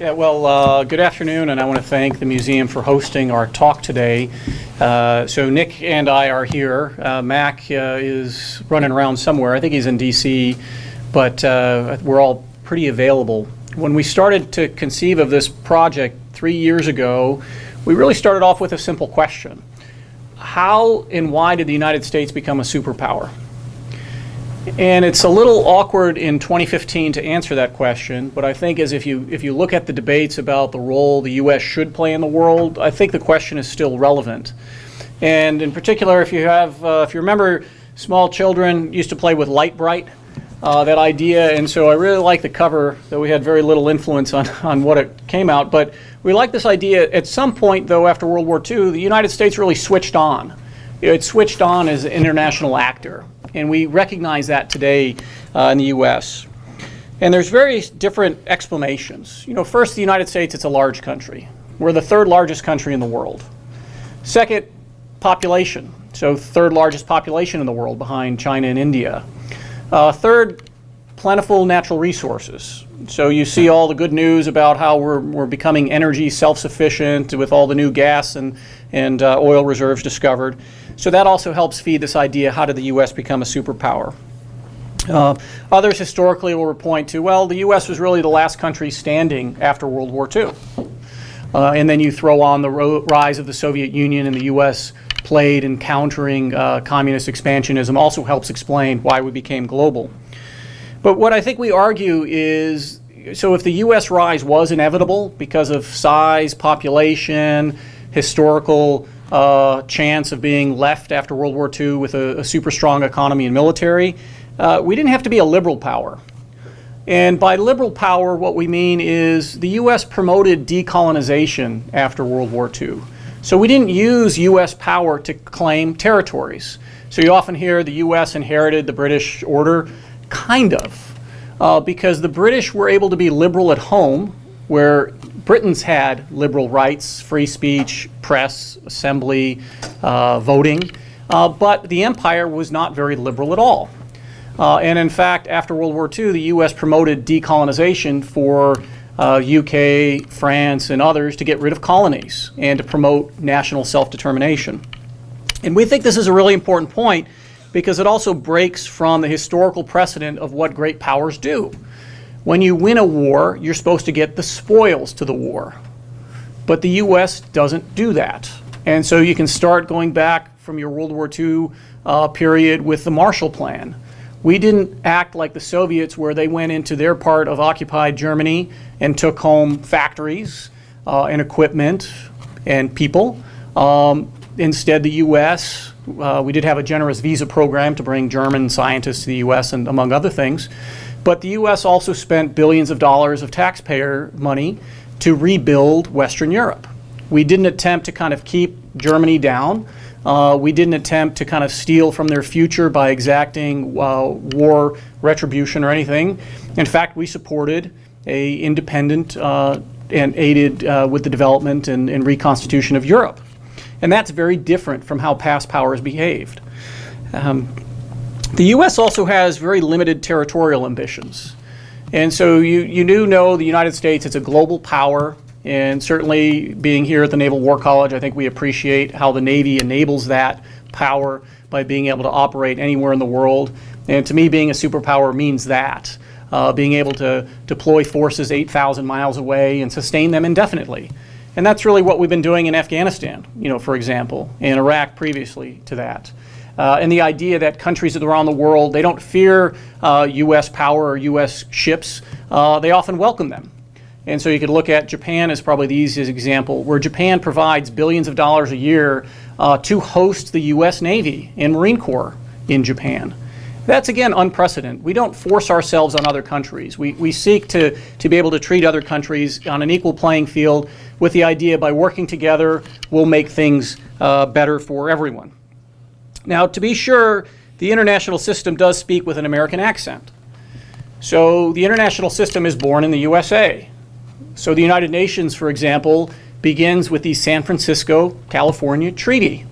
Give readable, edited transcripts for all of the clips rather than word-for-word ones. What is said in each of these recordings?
Yeah, well, good afternoon, and I want to thank the museum for hosting our talk today. So Nick and I are here. Mac is running around somewhere. I think he's in DC, but we're all pretty available. When we started to conceive of this project 3 years ago, we really started off with a simple question. How and why did the United States become a superpower? And it's a little awkward in 2015 to answer that question, but I think if you look at the debates about the role the U.S. should play in the world, I think the question is still relevant. And in particular, if you remember, small children used to play with Light Bright, that idea, and so I really like the cover, though we had very little influence on what it came out, but we like this idea. At some point, though, after World War II, the United States really switched on. It switched on as an international actor. And we recognize that today in the U.S. And there's various different explanations. You know, first, the United States, it's a large country. We're the third largest country in the world. Second, population. So third largest population in the world behind China and India. Third, plentiful natural resources. So you see all the good news about how we're becoming energy self-sufficient with all the new gas and oil reserves discovered. So that also helps feed this idea, how did the U.S. become a superpower? Others historically will point to, well, the U.S. was really the last country standing after World War II. And then you throw on the rise of the Soviet Union, and the U.S. played in countering communist expansionism also helps explain why we became global. But what I think we argue is, so if the U.S. rise was inevitable because of size, population, historical chance of being left after World War II with a super strong economy and military, we didn't have to be a liberal power. And by liberal power, what we mean is the U.S. promoted decolonization after World War II. So we didn't use U.S. power to claim territories. So you often hear the U.S. inherited the British order. Kind of, because the British were able to be liberal at home, where Britons had liberal rights, free speech, press, assembly, voting, but the empire was not very liberal at all. And in fact, after World War II, the U.S. promoted decolonization for UK, France, and others to get rid of colonies and to promote national self-determination. And we think this is a really important point because it also breaks from the historical precedent of what great powers do. When you win a war, you're supposed to get the spoils to the war. But the U.S. doesn't do that. And so you can start going back from your World War II period with the Marshall Plan. We didn't act like the Soviets, where they went into their part of occupied Germany and took home factories and equipment and people. Instead, the U.S., we did have a generous visa program to bring German scientists to the U.S. and among other things. But the U.S. also spent billions of dollars of taxpayer money to rebuild Western Europe. We didn't attempt to kind of keep Germany down. We didn't attempt to kind of steal from their future by exacting war retribution or anything. In fact, we supported an independent and aided with the development and reconstitution of Europe. And that's very different from how past powers behaved. The U.S. also has very limited territorial ambitions. And so you do know the United States, it's a global power, and certainly being here at the Naval War College, I think we appreciate how the Navy enables that power by being able to operate anywhere in the world. And to me, being a superpower means that, being able to deploy forces 8,000 miles away and sustain them indefinitely. And that's really what we've been doing in Afghanistan, for example, and Iraq previously to that. And the idea that countries around the world, they don't fear U.S. power or U.S. ships, they often welcome them. And so you could look at Japan as probably the easiest example, where Japan provides billions of dollars a year to host the U.S. Navy and Marine Corps in Japan. That's, again, unprecedented. We don't force ourselves on other countries. We seek to be able to treat other countries on an equal playing field with the idea by working together, we'll make things better for everyone. Now, to be sure, the international system does speak with an American accent. So the international system is born in the USA. So the United Nations, for example, begins with the San Francisco, California Treaty.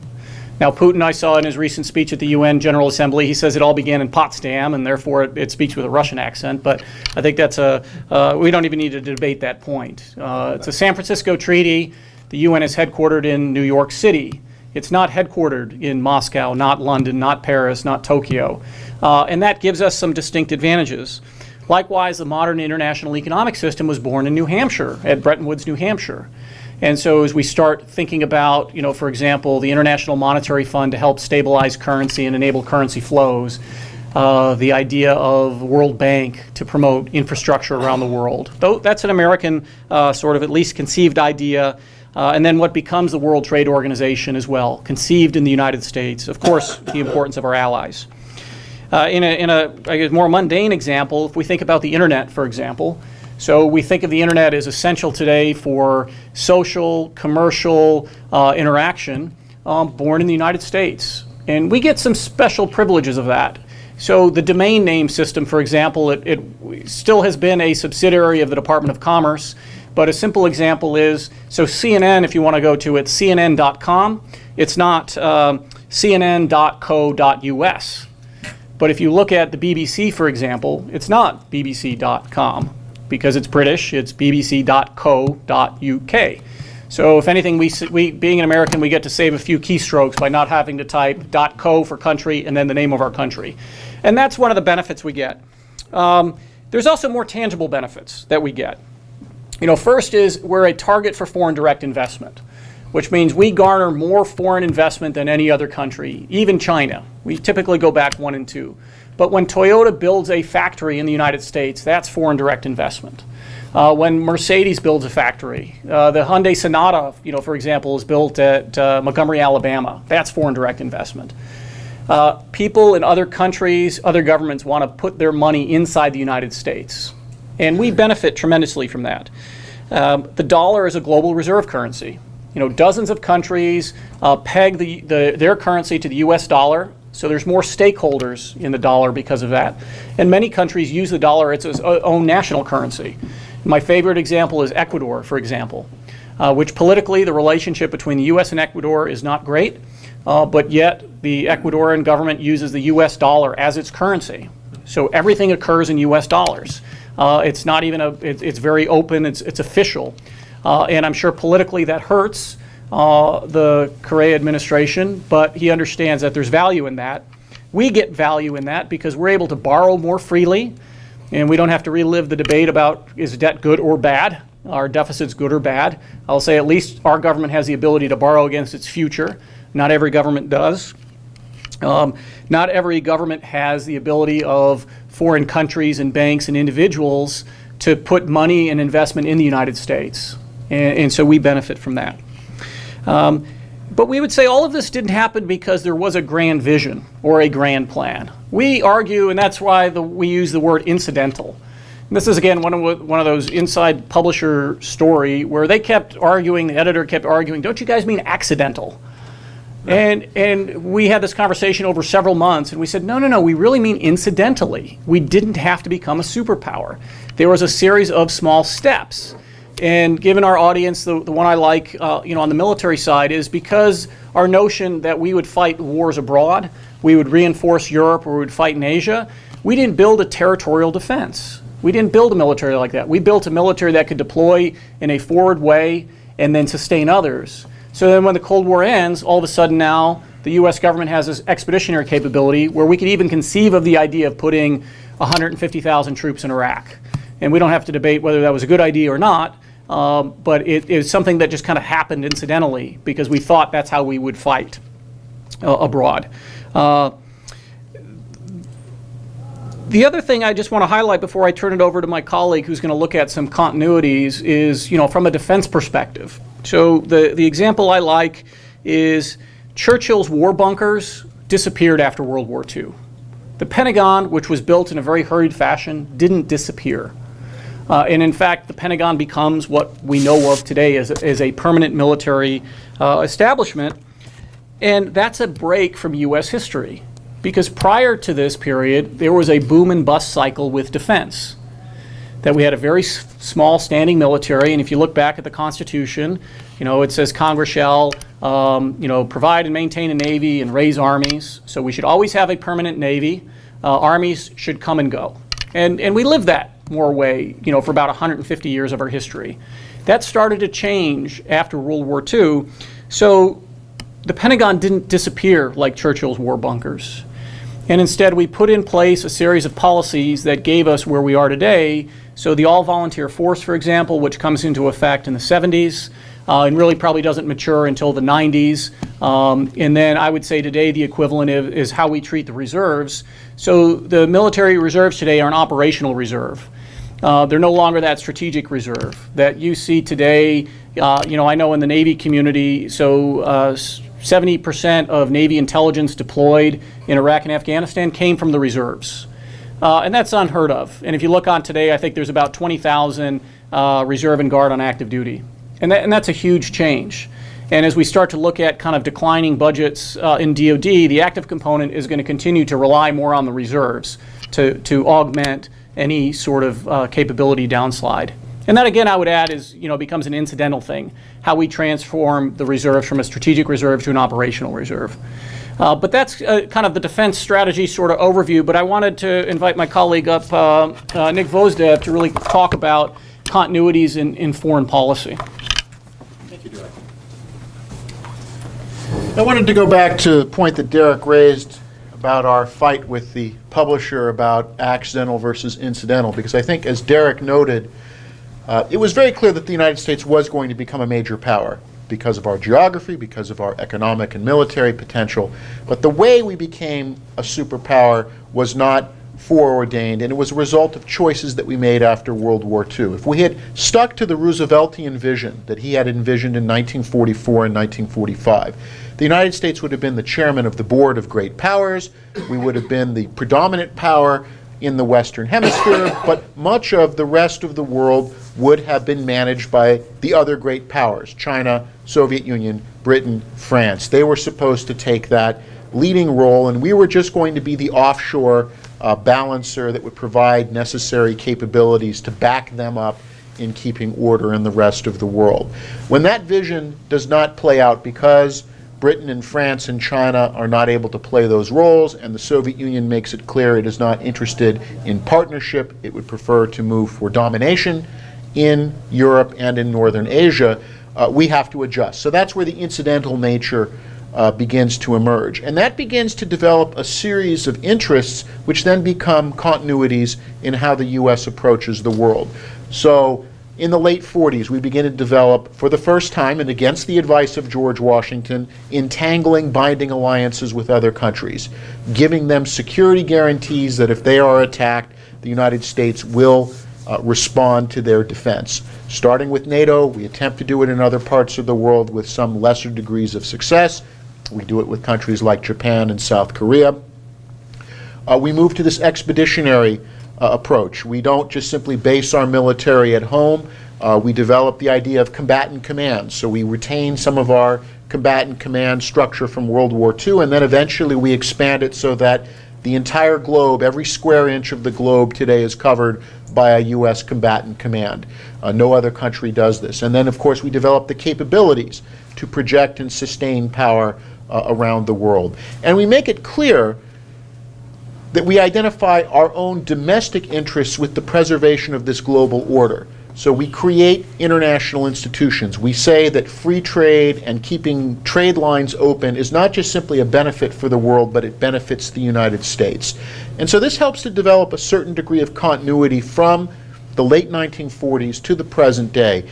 Now, Putin, I saw in his recent speech at the UN General Assembly, he says it all began in Potsdam, and therefore it speaks with a Russian accent. But I think that's we don't even need to debate that point. It's a San Francisco Treaty. The UN is headquartered in New York City. It's not headquartered in Moscow, not London, not Paris, not Tokyo. And that gives us some distinct advantages. Likewise, the modern international economic system was born in New Hampshire, at Bretton Woods, New Hampshire. And so as we start thinking about, for example, the International Monetary Fund to help stabilize currency and enable currency flows, the idea of the World Bank to promote infrastructure around the world. Though that's an American sort of at least conceived idea. And then what becomes the World Trade Organization as well, conceived in the United States. Of course, the importance of our allies. In a I guess, more mundane example, if we think about the internet, for example, so we think of the internet as essential today for social, commercial interaction, born in the United States. And we get some special privileges of that. So the domain name system, for example, it still has been a subsidiary of the Department of Commerce. But a simple example is, so CNN, if you want to go to it, CNN.com, it's not CNN.co.us. But if you look at the BBC, for example, it's not BBC.com. Because it's British, it's bbc.co.uk. So if anything, we being an American, we get to save a few keystrokes by not having to type .co for country and then the name of our country. And that's one of the benefits we get. There's also more tangible benefits that we get. First is we're a target for foreign direct investment, which means we garner more foreign investment than any other country, even China. We typically go back 1 and 2. But when Toyota builds a factory in the United States, that's foreign direct investment. When Mercedes builds a factory, the Hyundai Sonata, for example, is built at Montgomery, Alabama. That's foreign direct investment. People in other countries, other governments want to put their money inside the United States. And we benefit tremendously from that. The dollar is a global reserve currency. Dozens of countries peg their currency to the US dollar. So there's more stakeholders in the dollar because of that. And many countries use the dollar as its own national currency. My favorite example is Ecuador, for example, which politically the relationship between the US and Ecuador is not great, but yet the Ecuadorian government uses the US dollar as its currency. So everything occurs in US dollars. It's not even it's very open, it's official. And I'm sure politically that hurts the Correa administration, but he understands that there's value in that. We get value in that because we're able to borrow more freely, and we don't have to relive the debate about is debt good or bad, are deficits good or bad. I'll say at least our government has the ability to borrow against its future. Not every government does. Not every government has the ability of foreign countries and banks and individuals to put money and investment in the United States, and so we benefit from that. But we would say all of this didn't happen because there was a grand vision or a grand plan. We argue, and that's why we use the word incidental. And this is, again, one of those inside publisher story where they kept arguing, the editor kept arguing, don't you guys mean accidental? And we had this conversation over several months, and we said, no, we really mean incidentally. We didn't have to become a superpower. There was a series of small steps. And given our audience, the one I like, on the military side is because our notion that we would fight wars abroad, we would reinforce Europe, or we would fight in Asia, we didn't build a territorial defense. We didn't build a military like that. We built a military that could deploy in a forward way and then sustain others. So then when the Cold War ends, all of a sudden now the U.S. government has this expeditionary capability where we could even conceive of the idea of putting 150,000 troops in Iraq. And we don't have to debate whether that was a good idea or not. But it is something that just kind of happened incidentally because we thought that's how we would fight abroad. The other thing I just want to highlight before I turn it over to my colleague who's going to look at some continuities is, from a defense perspective. So the example I like is Churchill's war bunkers disappeared after World War II. The Pentagon, which was built in a very hurried fashion, didn't disappear. And in fact, the Pentagon becomes what we know of today as a permanent military establishment. And that's a break from U.S. history. Because prior to this period, there was a boom and bust cycle with defense. that we had a very small standing military, and if you look back at the Constitution, it says Congress shall, provide and maintain a navy and raise armies. So we should always have a permanent navy. Armies should come and go. And we lived that more way, for about 150 years of our history. That started to change after World War II. So the Pentagon didn't disappear like Churchill's war bunkers. And instead, we put in place a series of policies that gave us where we are today. So the all-volunteer force, for example, which comes into effect in the 70s, and really probably doesn't mature until the 90s. And then I would say today the equivalent is how we treat the reserves. So the military reserves today are an operational reserve. They're no longer that strategic reserve that you see today. I know in the Navy community, so 70% of Navy intelligence deployed in Iraq and Afghanistan came from the reserves. And that's unheard of. And if you look on today, I think there's about 20,000 reserve and guard on active duty. And that's a huge change. And as we start to look at kind of declining budgets in DoD, the active component is going to continue to rely more on the reserves to augment any sort of capability downslide. And that, again, I would add is, becomes an incidental thing, how we transform the reserves from a strategic reserve to an operational reserve. But that's kind of the defense strategy sort of overview. But I wanted to invite my colleague up, Nick Gvosdev, to really talk about continuities in foreign policy. Thank you, Derek. I wanted to go back to the point that Derek raised about our fight with the publisher about accidental versus incidental, because I think, as Derek noted, it was very clear that the United States was going to become a major power because of our geography, because of our economic and military potential. But the way we became a superpower was not foreordained, and it was a result of choices that we made after World War II. If we had stuck to the Rooseveltian vision that he had envisioned in 1944 and 1945, the United States would have been the chairman of the board of great powers. We would have been the predominant power in the Western Hemisphere, but much of the rest of the world would have been managed by the other great powers: China, Soviet Union, Britain, France. They were supposed to take that leading role, and we were just going to be the offshore balancer that would provide necessary capabilities to back them up in keeping order in the rest of the world. When that vision does not play out because Britain and France and China are not able to play those roles, and the Soviet Union makes it clear it is not interested in partnership, it would prefer to move for domination in Europe and in Northern Asia, we have to adjust. So that's where the incidental nature begins to emerge. And that begins to develop a series of interests which then become continuities in how the U.S. approaches the world. So in the late 40s, we begin to develop, for the first time and against the advice of George Washington, entangling binding alliances with other countries, giving them security guarantees that if they are attacked, the United States will respond to their defense. Starting with NATO, we attempt to do it in other parts of the world with some lesser degrees of success. We do it with countries like Japan and South Korea. We move to this expeditionary approach. We don't just simply base our military at home. We develop the idea of combatant command. So we retain some of our combatant command structure from World War II, and then eventually we expand it so that the entire globe, every square inch of the globe today, is covered by a U.S. combatant command. No other country does this. And then, of course, we develop the capabilities to project and sustain power around the world. And we make it clear that we identify our own domestic interests with the preservation of this global order. So we create international institutions. We say that free trade and keeping trade lines open is not just simply a benefit for the world, but it benefits the United States. And so this helps to develop a certain degree of continuity from the late 1940s to the present day.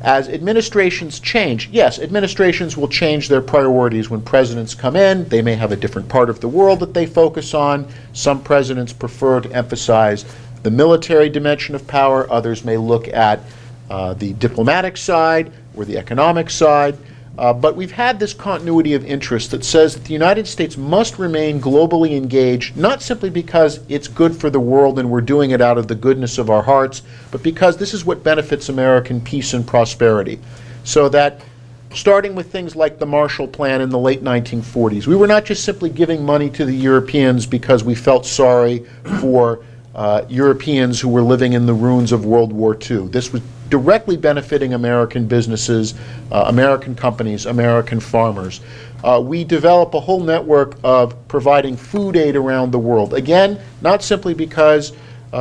As administrations change, yes, administrations will change their priorities when presidents come in. They may have a different part of the world that they focus on. Some presidents prefer to emphasize the military dimension of power. Others may look at the diplomatic side or the economic side. But we've had this continuity of interest that says that the United States must remain globally engaged, not simply because it's good for the world and we're doing it out of the goodness of our hearts, but because this is what benefits American peace and prosperity. So that starting with things like the Marshall Plan in the late 1940s, we were not just simply giving money to the Europeans because we felt sorry for Europeans who were living in the ruins of World War II. This was directly benefiting American businesses, American companies, American farmers. We develop a whole network of providing food aid around the world. Again, not simply because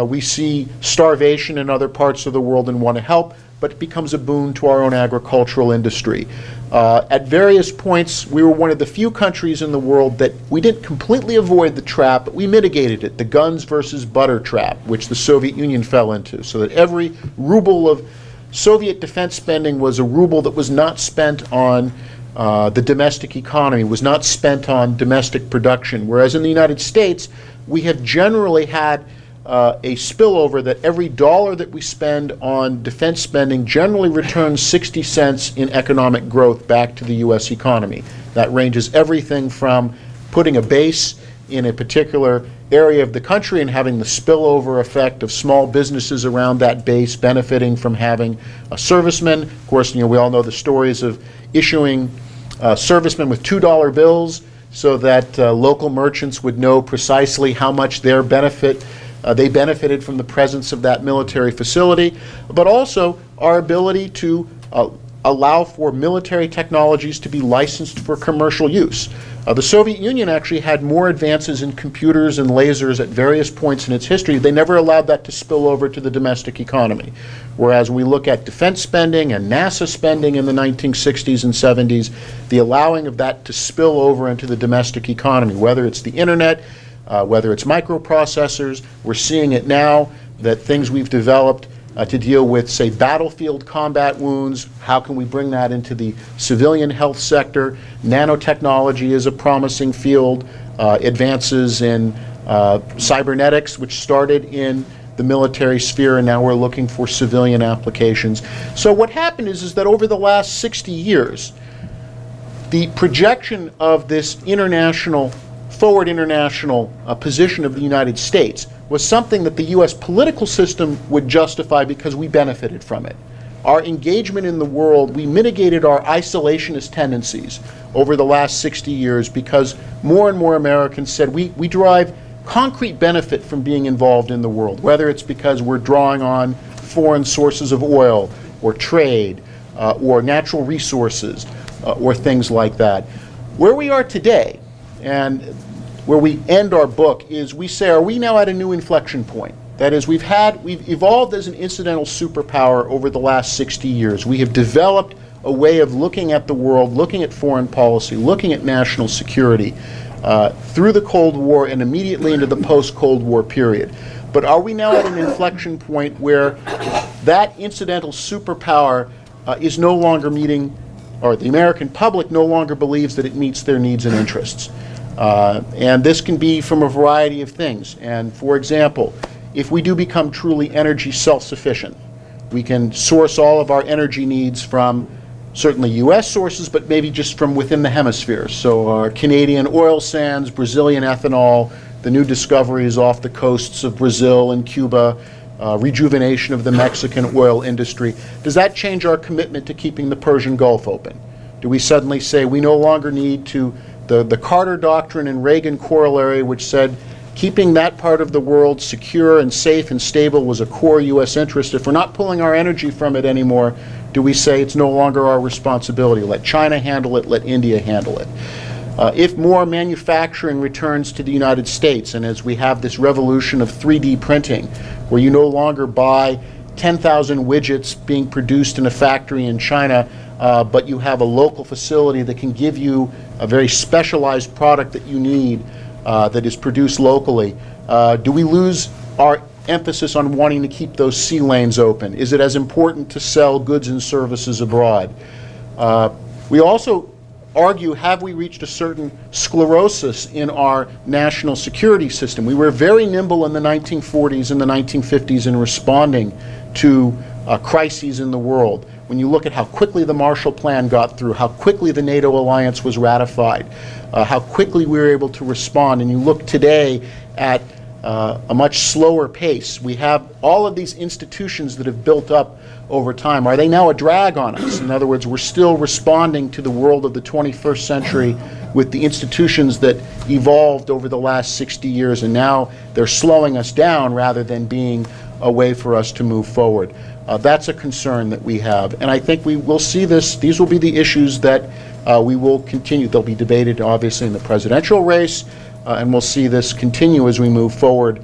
we see starvation in other parts of the world and want to help, but it becomes a boon to our own agricultural industry. At various points, we were one of the few countries in the world that we didn't completely avoid the trap, but we mitigated it, the guns versus butter trap, which the Soviet Union fell into, so that every ruble of Soviet defense spending was a ruble that was not spent on the domestic economy, was not spent on domestic production, whereas in the United States, we have generally had a spillover that every dollar that we spend on defense spending generally returns 60 cents in economic growth back to the U.S. economy. That ranges everything from putting a base in a particular area of the country and having the spillover effect of small businesses around that base benefiting from having a serviceman. Of course, we all know the stories of issuing servicemen with $2 bills so that local merchants would know precisely how much they benefited from the presence of that military facility, but also our ability to allow for military technologies to be licensed for commercial use. The Soviet Union actually had more advances in computers and lasers at various points in its history. They never allowed that to spill over to the domestic economy. Whereas we look at defense spending and NASA spending in the 1960s and 70s, the allowing of that to spill over into the domestic economy, whether it's the internet, whether it's microprocessors, we're seeing it now that things we've developed to deal with, say, battlefield combat wounds, how can we bring that into the civilian health sector? Nanotechnology is a promising field. Advances in cybernetics, which started in the military sphere, and now we're looking for civilian applications. So what happened is that over the last 60 years, the projection of this forward international position of the United States was something that the U.S. political system would justify because we benefited from it. Our engagement in the world, we mitigated our isolationist tendencies over the last 60 years because more and more Americans said we derive concrete benefit from being involved in the world, whether it's because we're drawing on foreign sources of oil or trade or natural resources or things like that. Where we are today, and where we end our book, is we say, are we now at a new inflection point? That is, we've evolved as an incidental superpower over the last 60 years. We have developed a way of looking at the world, looking at foreign policy, looking at national security through the Cold War and immediately into the post-Cold War period. But are we now at an inflection point where that incidental superpower is no longer meeting, or the American public no longer believes that it meets their needs and interests? And this can be from a variety of things. And for example, if we do become truly energy self-sufficient, we can source all of our energy needs from certainly U.S. sources, but maybe just from within the hemisphere. So our Canadian oil sands, Brazilian ethanol, the new discoveries off the coasts of Brazil and Cuba, rejuvenation of the Mexican oil industry. Does that change our commitment to keeping the Persian Gulf open? Do we suddenly say we no longer need to the Carter Doctrine and Reagan corollary, which said keeping that part of the world secure and safe and stable was a core U.S. interest. If we're not pulling our energy from it anymore, do we say it's no longer our responsibility? Let China handle it, let India handle it. If more manufacturing returns to the United States, and as we have this revolution of 3D printing, where you no longer buy 10,000 widgets being produced in a factory in China, but you have a local facility that can give you a very specialized product that you need that is produced locally. Do we lose our emphasis on wanting to keep those sea lanes open? Is it as important to sell goods and services abroad? We also argue, have we reached a certain sclerosis in our national security system? We were very nimble in the 1940s and the 1950s in responding to crises in the world. When you look at how quickly the Marshall Plan got through, how quickly the NATO alliance was ratified, how quickly we were able to respond, and you look today at a much slower pace. We have all of these institutions that have built up over time. Are they now a drag on us? In other words, we're still responding to the world of the 21st century with the institutions that evolved over the last 60 years, and now they're slowing us down rather than being a way for us to move forward. That's a concern that we have, and I think we will see this. These will be the issues that we will continue. They'll be debated, obviously, in the presidential race, and we'll see this continue as we move forward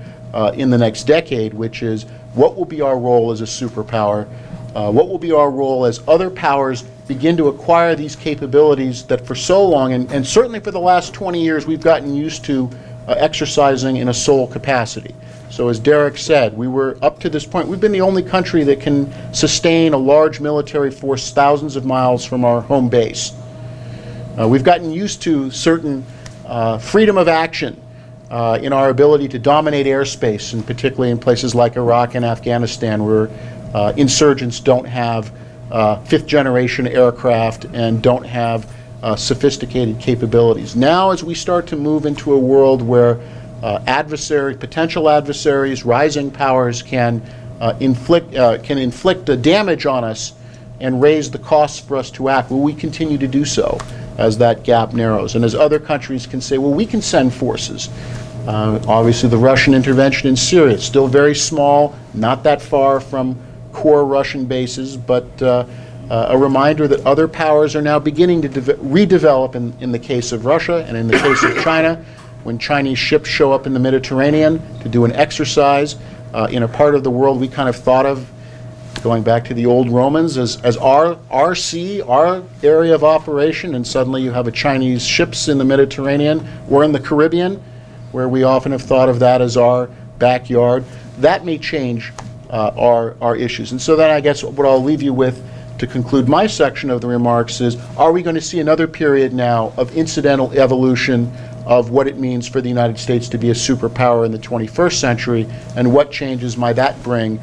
in the next decade, which is what will be our role as a superpower, what will be our role as other powers begin to acquire these capabilities that for so long, and certainly for the last 20 years, we've gotten used to exercising in a sole capacity. So as Derek said, we were, up to this point, we've been the only country that can sustain a large military force thousands of miles from our home base. We've gotten used to certain freedom of action in our ability to dominate airspace, and particularly in places like Iraq and Afghanistan, where insurgents don't have fifth-generation aircraft and don't have sophisticated capabilities. Now, as we start to move into a world where potential adversaries, rising powers can inflict damage on us and raise the costs for us to act, will we continue to do so as that gap narrows? And as other countries can say, well, we can send forces. Obviously, the Russian intervention in Syria, it's still very small, not that far from core Russian bases, but a reminder that other powers are now beginning to redevelop in the case of Russia and in the case of China. When Chinese ships show up in the Mediterranean to do an exercise in a part of the world we kind of thought of, going back to the old Romans, as our sea, our area of operation, and suddenly you have a Chinese ships in the Mediterranean or in the Caribbean, where we often have thought of that as our backyard. That may change our issues. And so then I guess what I'll leave you with to conclude my section of the remarks is, are we going to see another period now of incidental evolution of what it means for the United States to be a superpower in the 21st century, and what changes might that bring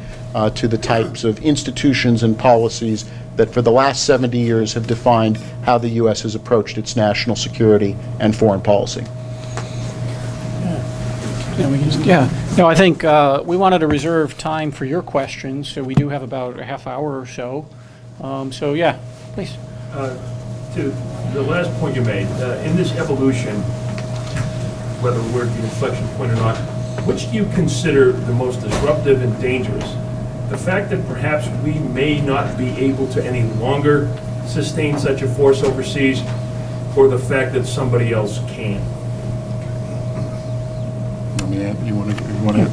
to the types of institutions and policies that for the last 70 years have defined how the U.S. has approached its national security and foreign policy. No, I think we wanted to reserve time for your questions, so we do have about a half hour or so. So yeah, please. To the last point you made, in this evolution, whether we're at the inflection point or not, which do you consider the most disruptive and dangerous? The fact that perhaps we may not be able to any longer sustain such a force overseas, or the fact that somebody else can? You want to?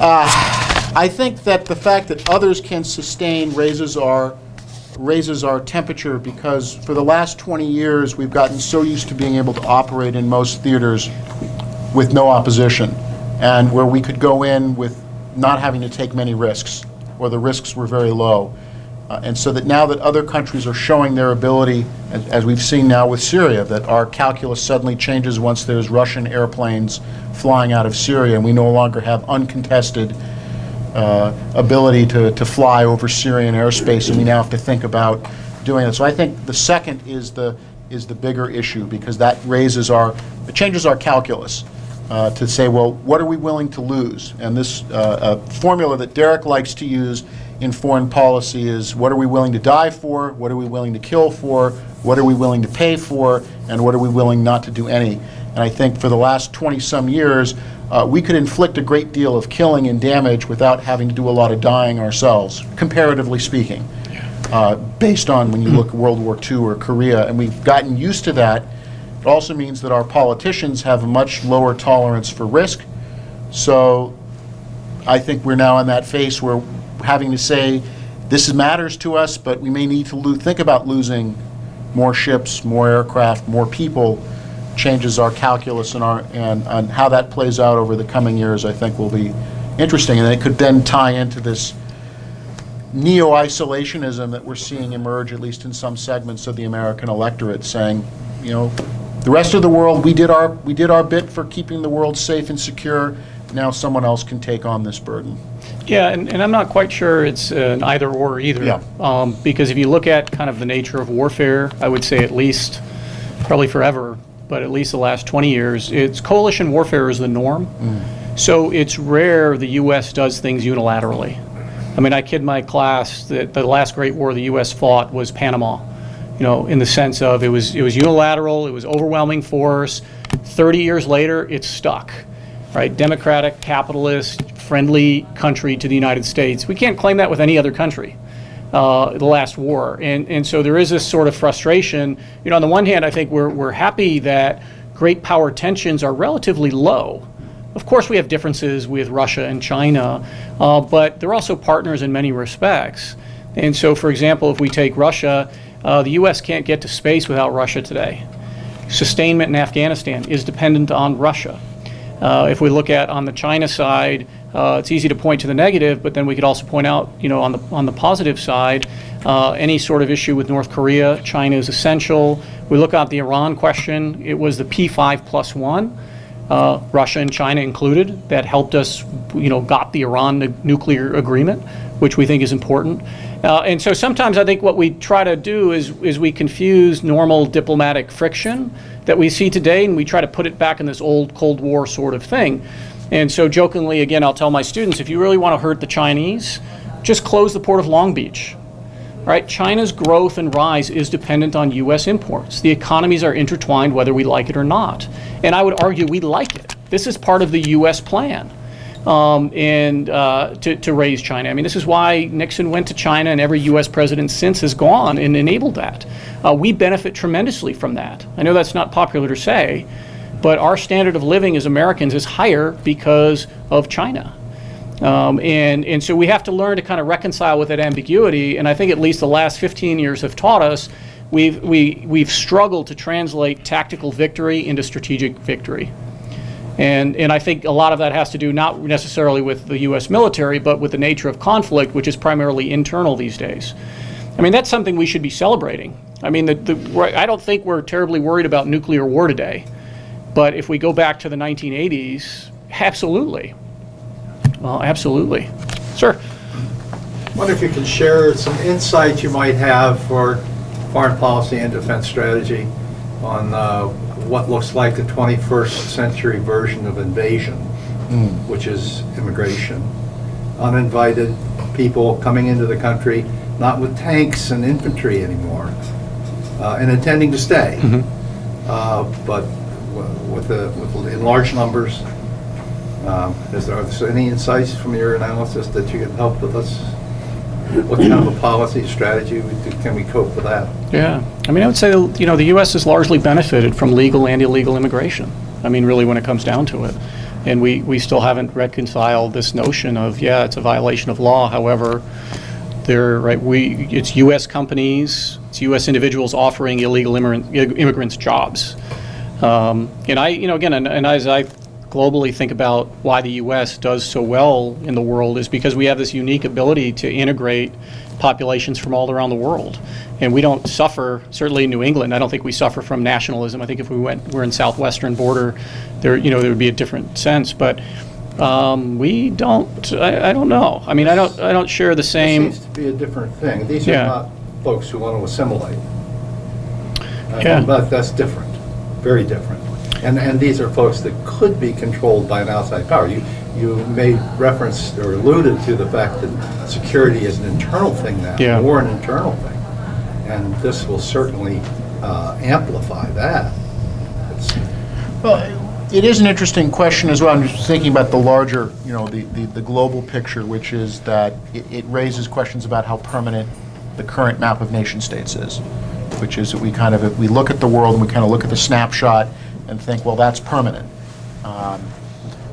I think that the fact that others can sustain raises our temperature, because for the last 20 years we've gotten so used to being able to operate in most theaters with no opposition, and where we could go in with not having to take many risks, or the risks were very low. And so that now that other countries are showing their ability, as we've seen now with Syria, that our calculus suddenly changes once there's Russian airplanes flying out of Syria, and we no longer have uncontested ability to fly over Syrian airspace, and we now have to think about doing it. So I think the second is the bigger issue, because that changes our calculus to say, well, what are we willing to lose? And this formula that Derek likes to use in foreign policy is, what are we willing to die for? What are we willing to kill for? What are we willing to pay for? And what are we willing not to do any? And I think for the last 20-some years, we could inflict a great deal of killing and damage without having to do a lot of dying ourselves, comparatively speaking, based on when you look at World War II or Korea, and we've gotten used to that. It also means that our politicians have a much lower tolerance for risk. So I think we're now in that phase where having to say, this matters to us, but we may need to think about losing more ships, more aircraft, more people, changes our calculus, and how that plays out over the coming years, I think, will be interesting. And it could then tie into this neo-isolationism that we're seeing emerge, at least in some segments of the American electorate, saying, the rest of the world, we did our bit for keeping the world safe and secure. Now someone else can take on this burden. Yeah, and I'm not quite sure it's an either or either. Yeah. Because if you look at kind of the nature of warfare, I would say at least, probably forever, but at least the last 20 years, it's coalition warfare is the norm. So it's rare the U.S. does things unilaterally. I mean, I kid my class that the last great war the U.S. fought was Panama. in the sense of it was unilateral, it was overwhelming force. 30 years later, it's stuck, right? Democratic, capitalist, friendly country to the United States. We can't claim that with any other country. The last war, and so there is this sort of frustration. On the one hand, I think we're happy that great power tensions are relatively low. Of course, we have differences with Russia and China, but they're also partners in many respects. And so, for example, if we take Russia, the U.S. can't get to space without Russia today. Sustainment in Afghanistan is dependent on Russia. If we look at on the China side, it's easy to point to the negative, but then we could also point out, on the positive side, any sort of issue with North Korea, China is essential. We look at the Iran question, it was the P5+1, Russia and China included, that helped us, got the Iran nuclear agreement, which we think is important. And so sometimes I think what we try to do is we confuse normal diplomatic friction that we see today, and we try to put it back in this old Cold War sort of thing. And so jokingly, again, I'll tell my students, if you really want to hurt the Chinese, just close the port of Long Beach. Right? China's growth and rise is dependent on U.S. imports. The economies are intertwined whether we like it or not. And I would argue we like it. This is part of the U.S. plan to raise China. I mean, this is why Nixon went to China, and every U.S. president since has gone and enabled that. We benefit tremendously from that. I know that's not popular to say, but our standard of living as Americans is higher because of China. And so we have to learn to kind of reconcile with that ambiguity, and I think at least the last 15 years have taught us we've struggled to translate tactical victory into strategic victory. And I think a lot of that has to do not necessarily with the U.S. military, but with the nature of conflict, which is primarily internal these days. I mean, that's something we should be celebrating. I mean, I don't think we're terribly worried about nuclear war today, but if we go back to the 1980s, absolutely. Well, absolutely. Sir? I wonder if you can share some insights you might have for foreign policy and defense strategy on what looks like the 21st century version of invasion, which is immigration. Uninvited people coming into the country, not with tanks and infantry anymore, and intending to stay, but in large numbers. Is there any insights from your analysis that you can help with us? What kind of a policy strategy can we cope with that? Yeah, I mean, I would say, the U.S. has largely benefited from legal and illegal immigration. I mean, really, when it comes down to it. And we still haven't reconciled this notion of, it's a violation of law. However, it's U.S. companies, it's U.S. individuals offering illegal immigrants jobs. And as I globally think about why the U.S. does so well in the world is because we have this unique ability to integrate populations from all around the world. And we don't suffer, certainly in New England, I don't think we suffer from nationalism. I think if we're in southwestern border, there would be a different sense. But we don't, I don't know. I mean, I don't share the same. It seems to be a different thing. These are not folks who want to assimilate. But that's different, very different. And these are folks that could be controlled by an outside power. You made reference or alluded to the fact that security is an internal thing now, more an internal thing. And this will certainly amplify that. Well, it is an interesting question as well. I'm just thinking about the larger, the global picture, which is that it raises questions about how permanent the current map of nation states is, which is that we look at the world and we kind of look at the snapshot and think, well, that's permanent.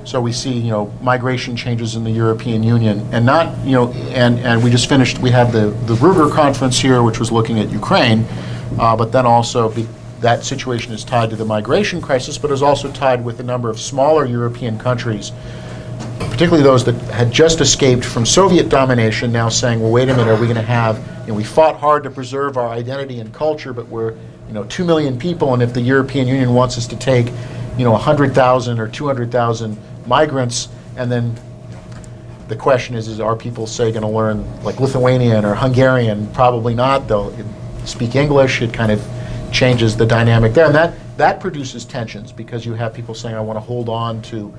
So we see, migration changes in the European Union, and not, and we just finished. We had the Ruger conference here, which was looking at Ukraine, but then also that situation is tied to the migration crisis, but is also tied with a number of smaller European countries, particularly those that had just escaped from Soviet domination, now saying, well, wait a minute, are we going to have? We fought hard to preserve our identity and culture, but we're 2 million people, and if the European Union wants us to take, 100,000 or 200,000 migrants, and then the question is are people, say, going to learn like Lithuanian or Hungarian? Probably not. They'll speak English. It kind of changes the dynamic there, and that produces tensions because you have people saying, I want to hold on to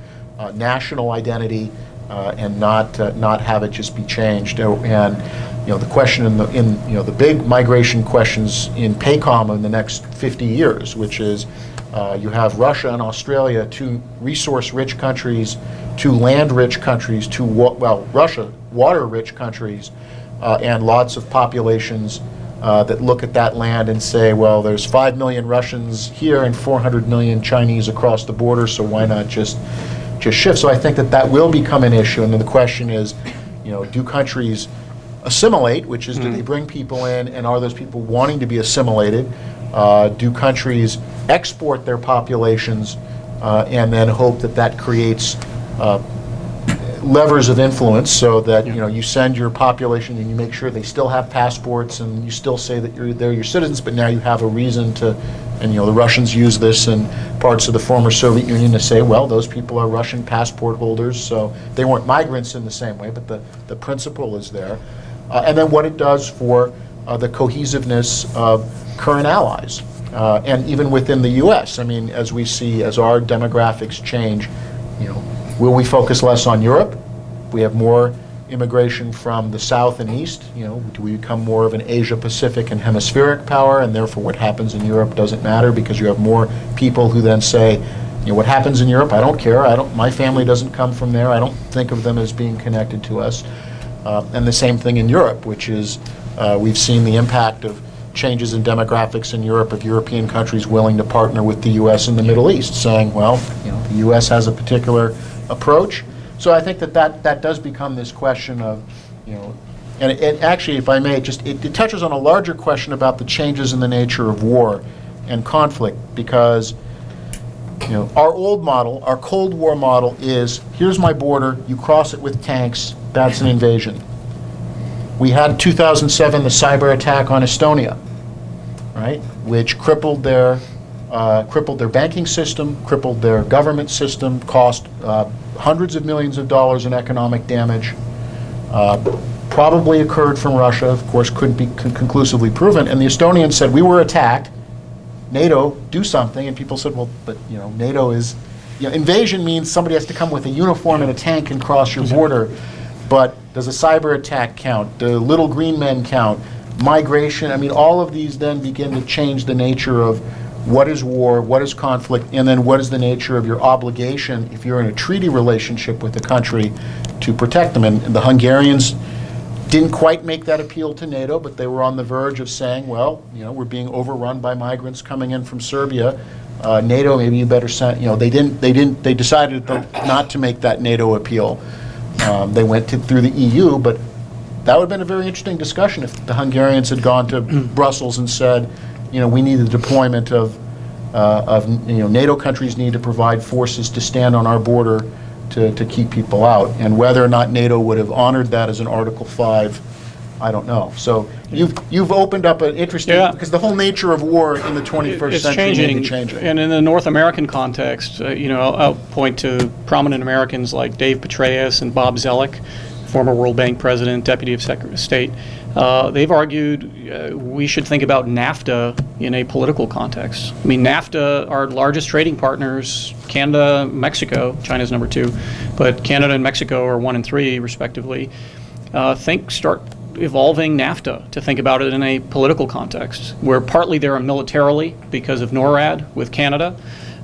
national identity and not have it just be changed. And the question in the big migration questions in PACOM in the next 50 years, which is you have Russia and Australia, two resource-rich countries, two land-rich countries, Russia, water-rich countries, and lots of populations that look at that land and say, well, there's 5 million Russians here and 400 million Chinese across the border, so why not just shift? So I think that will become an issue, and then the question is, do countries assimilate, which is do they bring people in, and are those people wanting to be assimilated? Do countries export their populations and then hope that creates levers of influence so that you send your population and you make sure they still have passports and you still say that they're your citizens, but now you have a reason to, and the Russians use this in parts of the former Soviet Union to say, well, those people are Russian passport holders, so they weren't migrants in the same way, but the principle is there. And then what it does for the cohesiveness of current allies, and even within the U.S. I mean, as our demographics change, will we focus less on Europe? We have more immigration from the South and East. Do we become more of an Asia-Pacific and hemispheric power, and therefore what happens in Europe doesn't matter because you have more people who then say, what happens in Europe, I don't care. My family doesn't come from there. I don't think of them as being connected to us. And the same thing in Europe, which is we've seen the impact of changes in demographics in Europe of European countries willing to partner with the U.S. in the Middle East, saying, well, the U.S. has a particular approach. So I think that does become this question of, and actually, if I may, it touches on a larger question about the changes in the nature of war and conflict, because our old model, our Cold War model is, here's my border, you cross it with tanks, that's an invasion. We had in 2007 the cyber attack on Estonia, right, which crippled their banking system, crippled their government system, cost hundreds of millions of dollars in economic damage, probably occurred from Russia, of course couldn't be conclusively proven, and the Estonians said, we were attacked, NATO, do something, and people said, well, but NATO is, invasion means somebody has to come with a uniform and a tank and cross your border, but does a cyber attack count? Do little green men count? Migration, all of these then begin to change the nature of what is war, what is conflict, and then what is the nature of your obligation if you're in a treaty relationship with a country to protect them. And the Hungarians didn't quite make that appeal to NATO, but they were on the verge of saying, well, we're being overrun by migrants coming in from Serbia. NATO, maybe you better send, they decided not to make that NATO appeal. They went through the EU, but that would have been a very interesting discussion if the Hungarians had gone to Brussels and said, we need the deployment of NATO countries need to provide forces to stand on our border to keep people out. And whether or not NATO would have honored that as an Article 5, I don't know. So you've opened up an interesting, because the whole nature of war in the 21st century may be changing. And in the North American context, I'll point to prominent Americans like Dave Petraeus and Bob Zoellick, former World Bank president, deputy of State. They've argued we should think about NAFTA in a political context. NAFTA, our largest trading partners, Canada, Mexico, China's number 2, but Canada and Mexico are 1 and 3 respectively. Start evolving NAFTA to think about it in a political context, where partly there are militarily because of NORAD with Canada.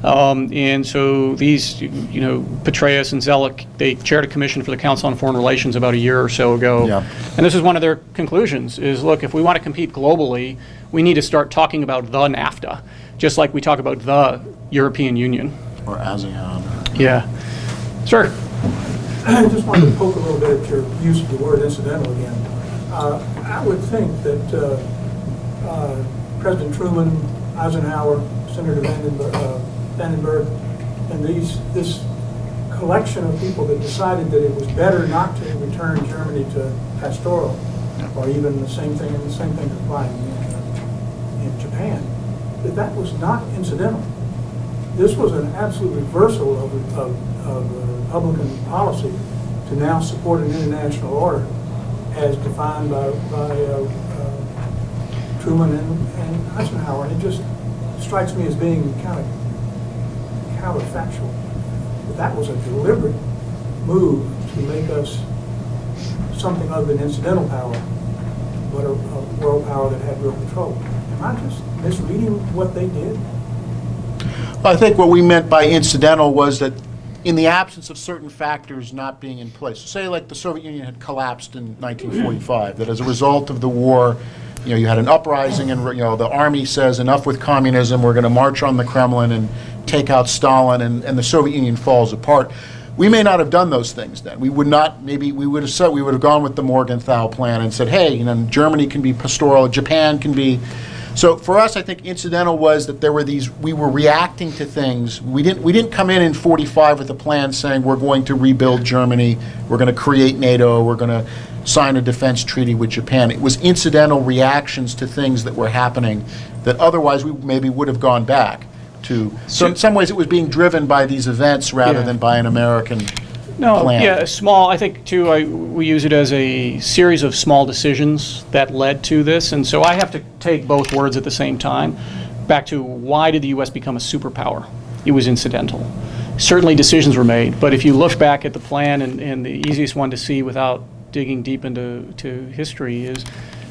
And so these, Petraeus and Zoellick, they chaired a commission for the Council on Foreign Relations about a year or so ago. Yeah. And this is one of their conclusions is, look, if we want to compete globally, we need to start talking about the NAFTA, just like we talk about the European Union. Or ASEAN. Yeah. Sir? I just wanted to poke a little bit at your use of the word incidental again. I would think that President Truman, Eisenhower, Senator Vandenberg, and this collection of people that decided that it was better not to return Germany to pastoral, or even the same thing applying in Japan, that was not incidental. This was an absolute reversal of Republican policy to now support an international order as defined by Truman and Eisenhower. And it just strikes me as being kind of counterfactual. But that was a deliberate move to make us something other than incidental power but a world power that had real control. Am I just misreading what they did? I think what we meant by incidental was that in the absence of certain factors not being in place, say like the Soviet Union had collapsed in 1945, that as a result of the war, you had an uprising and, the army says enough with communism, we're going to march on the Kremlin and take out Stalin, and the Soviet Union falls apart. We may not have done those things then. We would not, maybe we would have gone with the Morgenthau plan and said, hey, Germany can be pastoral, Japan can be. So for us, I think incidental was that there were we were reacting to things. We didn't come in 45 with a plan saying we're going to rebuild Germany, we're going to create NATO, we're going to sign a defense treaty with Japan. It was incidental reactions to things that were happening that otherwise we maybe would have gone back to. So in some ways it was being driven by these events rather than by an American plan. Yeah, small, I think too, we use it as a series of small decisions that led to this, and so I have to take both words at the same time. Back to why did the U.S. become a superpower? It was incidental. Certainly decisions were made, but if you look back at the plan, and the easiest one to see without digging deep into history is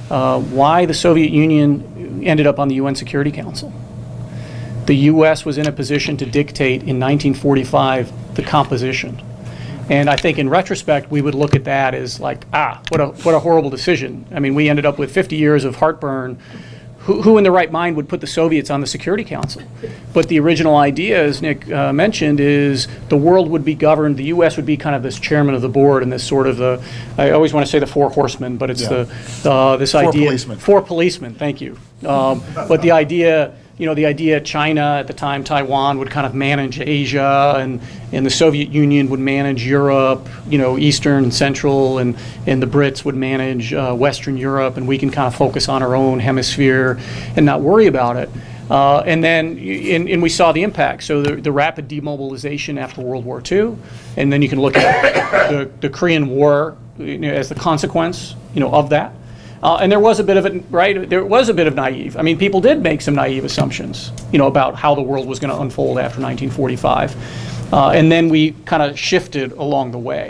why the Soviet Union ended up on the UN Security Council. The U.S. was in a position to dictate in 1945 the composition. And I think in retrospect, we would look at that as like, what a horrible decision. I mean, we ended up with 50 years of heartburn. Who in their right mind would put the Soviets on the Security Council? But the original idea, as Nick mentioned, is the world would be governed, the U.S. would be kind of this chairman of the board and this sort of I always want to say the four horsemen, but it's this idea. Four policemen, thank you. But the idea, China at the time, Taiwan would kind of manage Asia, and the Soviet Union would manage Europe, Eastern and Central, and the Brits would manage Western Europe, and we can kind of focus on our own hemisphere and not worry about it. And then we saw the impact. So the rapid demobilization after World War II, and then you can look at the Korean War as the consequence, of that. And there was a bit of it, right? There was a bit of naive. I mean, people did make some naive assumptions, about how the world was going to unfold after 1945. And then we kind of shifted along the way.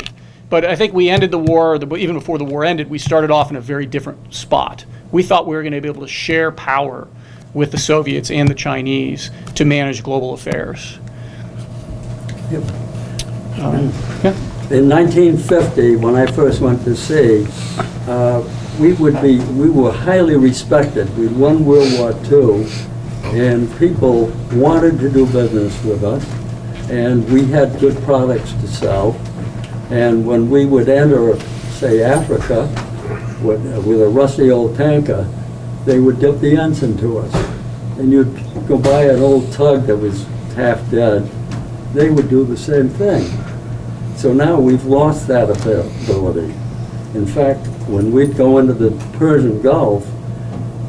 But I think we ended the war, even before the war ended, we started off in a very different spot. We thought we were going to be able to share power with the Soviets and the Chinese to manage global affairs. In 1950, when I first went to sea, we were highly respected. We'd won World War II, and people wanted to do business with us, and we had good products to sell. And when we would enter, say, Africa with a rusty old tanker, they would dip the ensign to us. And you'd go by an old tug that was half dead, they would do the same thing. So now we've lost that ability. In fact, when we'd go into the Persian Gulf,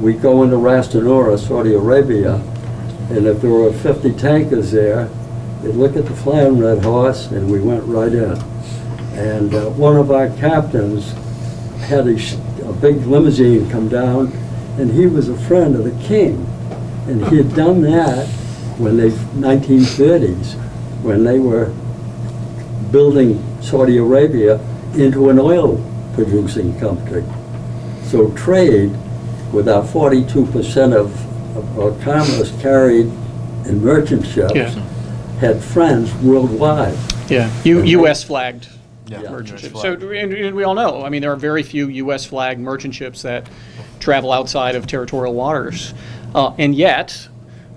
we'd go into Ras Tanura, Saudi Arabia, and if there were 50 tankers there, they'd look at the Flying Red Horse, and we went right in. And one of our captains had a big limousine come down, and he was a friend of the king. And he had done that when 1930s, when they were building Saudi Arabia into an oil-producing country. So trade, with our 42% of our commerce carried in merchant ships, had friends worldwide. Yeah, U.S. flagged Yeah. merchant ships. US So and we all know, I mean, there are very few U.S. flagged merchant ships that travel outside of territorial waters. And yet,